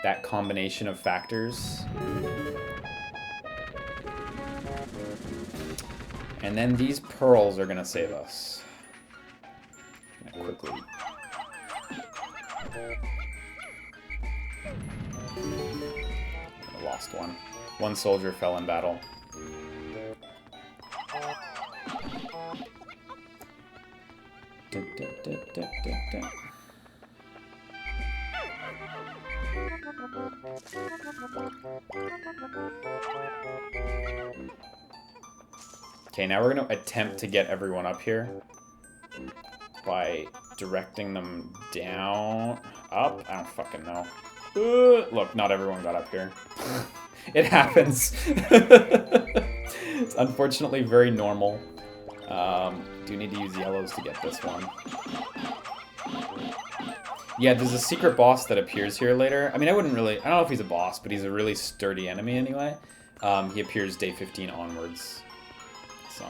[SPEAKER 1] That combination of factors. And then these pearls are gonna save us. Quickly. I lost one. One soldier fell in battle. Okay, now we're going to attempt to get everyone up here by directing them down, up? I don't fucking know. Look, not everyone got up here. It happens. It's unfortunately very normal. Do need to use yellows to get this one. Yeah, there's a secret boss that appears here later. I mean, I don't know if he's a boss, but he's a really sturdy enemy anyway. He appears day 15 onwards. So...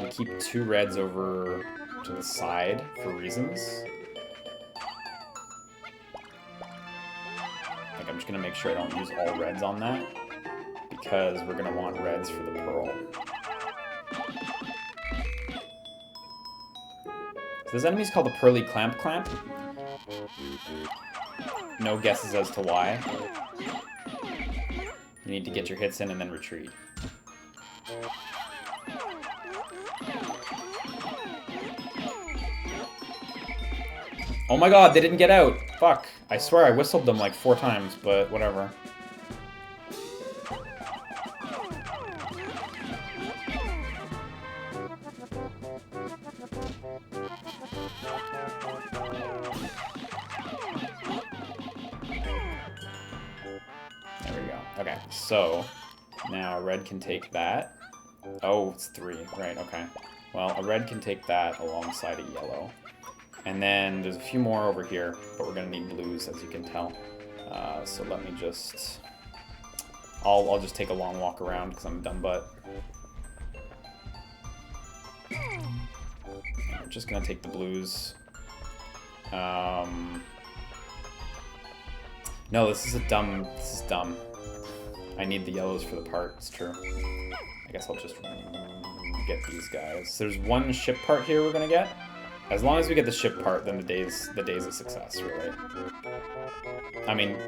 [SPEAKER 1] we keep 2 reds over to the side for reasons. I'm just going to make sure I don't use all reds on that, because we're going to want reds for the pearl. So this enemy's called the Pearly Clamp Clamp. No guesses as to why. You need to get your hits in and then retreat. Oh my god, they didn't get out! Fuck. I swear I whistled them like 4 times, but whatever. There we go. Okay, so now a red can take that. Oh, it's 3. Right, okay. Well, a red can take that alongside a yellow. And then there's a few more over here, but we're gonna need blues, as you can tell. So let me just... I'll just take a long walk around, because I'm a dumb butt. I'm just gonna take the blues. No, this is dumb. I need the yellows for the part, it's true. I guess I'll just get these guys. There's one ship part here we're gonna get. As long as we get the ship part, then the day's a success, really. I mean,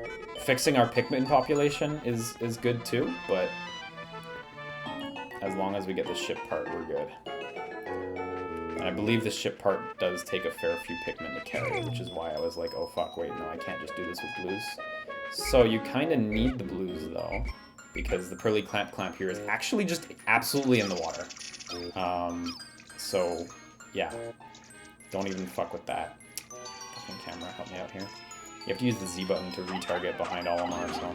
[SPEAKER 1] fixing our Pikmin population is good too, but as long as we get the ship part, we're good. And I believe the ship part does take a fair few Pikmin to carry, which is why I was like, oh fuck, wait, no, I can't just do this with blues. So you kind of need the blues, though, because the Pearly Clamp Clamp here is actually just absolutely in the water. So, yeah. Don't even fuck with that. Fucking camera, help me out here. You have to use the Z button to retarget behind Olimar, so...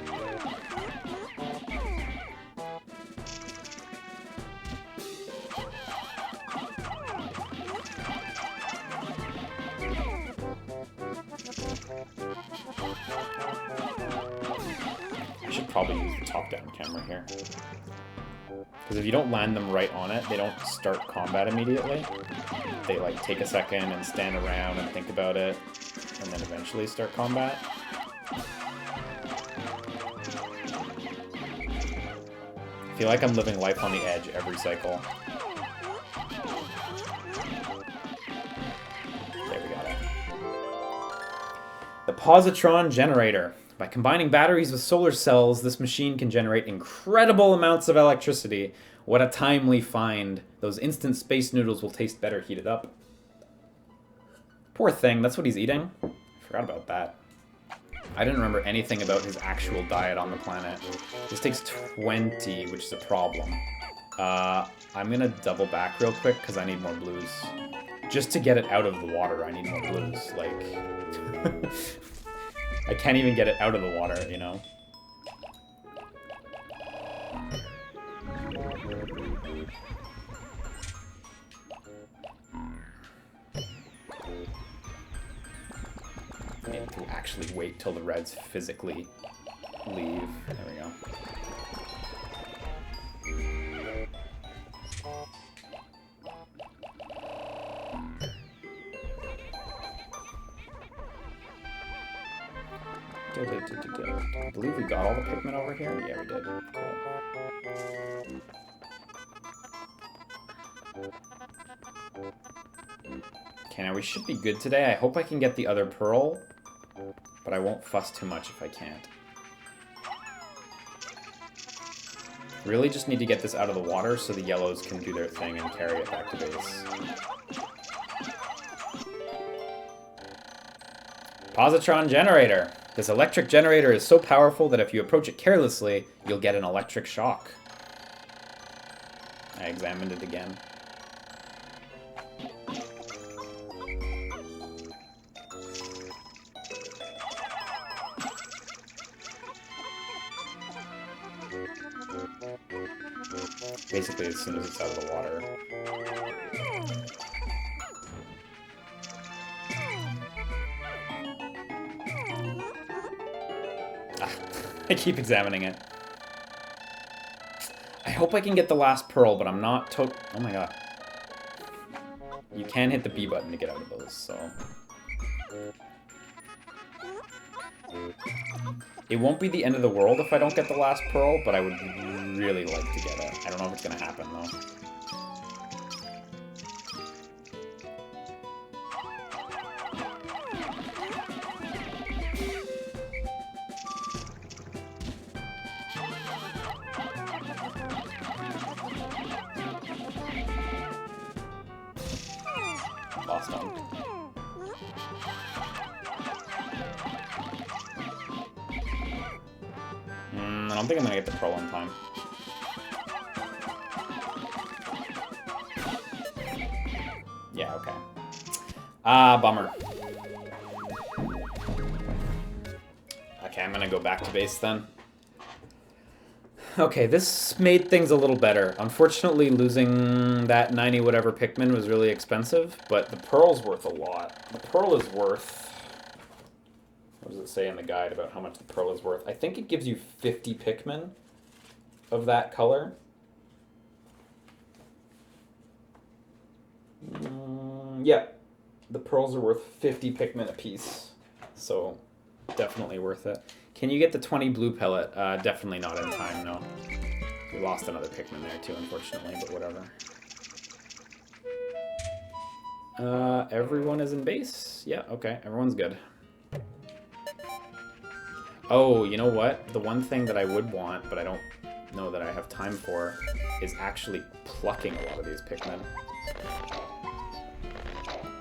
[SPEAKER 1] I should probably use the top-down camera here. Because if you don't land them right on it, they don't start combat immediately. They like take a second and stand around and think about it, and then eventually start combat. I feel like I'm living life on the edge every cycle. There, we got it. The positron generator. By combining batteries with solar cells, this machine can generate incredible amounts of electricity. What a timely find. Those instant space noodles will taste better heated up. Poor thing, that's what he's eating? I forgot about that. I didn't remember anything about his actual diet on the planet. This takes 20, which is a problem. I'm gonna double back real quick because I need more blues. Just to get it out of the water, I need more blues. Like, I can't even get it out of the water, you know? I need to actually wait till the reds physically leave. There we go. I believe we got all the Pikmin over here. Yeah, we did. Cool. Okay, now we should be good today. I hope I can get the other pearl, but I won't fuss too much if I can't. Really just need to get this out of the water so the yellows can do their thing and carry it back to base. Positron generator. This electric generator is so powerful that if you approach it carelessly, you'll get an electric shock. I examined it again. Basically, as soon as it's out of the water. I keep examining it. I hope I can get the last pearl, but I'm not oh my god. You can hit the B button to get out of those, so... It won't be the end of the world if I don't get the last pearl, but I would really like to get it. I don't know if it's gonna happen, though. Lost on. I don't think I'm gonna get the pearl in time. Yeah, okay. Bummer. Okay, I'm gonna go back to base then. Okay, this made things a little better. Unfortunately, losing that 90 whatever Pikmin was really expensive, but the pearl's worth a lot. The pearl is worth... What does it say in the guide about how much the pearl is worth? I think it gives you 50 Pikmin of that color. Yeah, the pearls are worth 50 Pikmin apiece, so definitely worth it. Can you get the 20 blue pellet? Definitely not in time, no. We lost another Pikmin there too, unfortunately, but whatever. Everyone is in base? Yeah, okay, everyone's good. Oh, you know what? The one thing that I would want, but I don't know that I have time for, is actually plucking a lot of these Pikmin.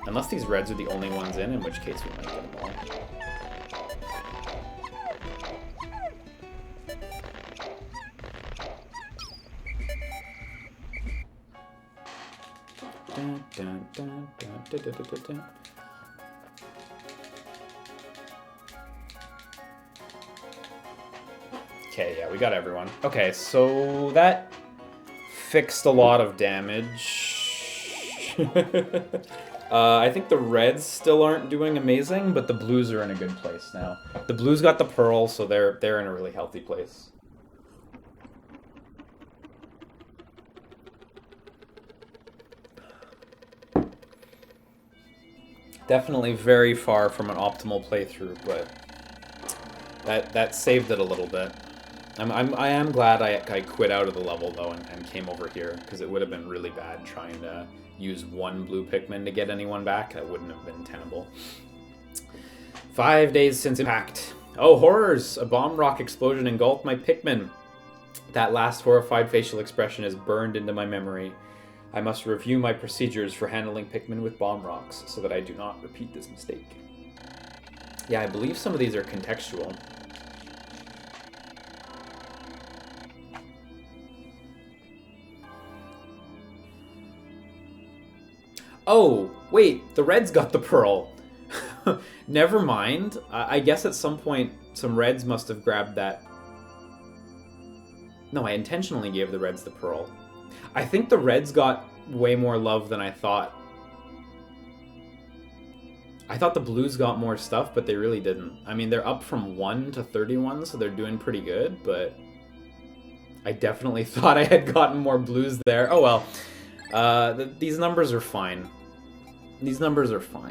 [SPEAKER 1] Unless these reds are the only ones in which case we might get them all. Dun, dun, dun, dun, dun, dun, dun, dun. Okay, yeah, we got everyone. Okay, so that fixed a lot of damage. I think the reds still aren't doing amazing, but the blues are in a good place now. The blues got the pearl, so they're in a really healthy place. Definitely very far from an optimal playthrough, but that saved it a little bit. I am glad I quit out of the level though and came over here, because it would have been really bad trying to use one blue Pikmin to get anyone back. That wouldn't have been tenable. 5 days since impact. Oh, horrors! A bomb rock explosion engulfed my Pikmin. That last horrified facial expression is burned into my memory. I must review my procedures for handling Pikmin with bomb rocks so that I do not repeat this mistake. Yeah, I believe some of these are contextual. Oh, wait, the reds got the pearl. Never mind. I guess at some point some reds must have grabbed that. No, I intentionally gave the reds the pearl. I think the reds got way more love than I thought. I thought the blues got more stuff, but they really didn't. I mean, they're up from 1 to 31, so they're doing pretty good, but I definitely thought I had gotten more blues there. Oh well. These numbers are fine. These numbers are fine.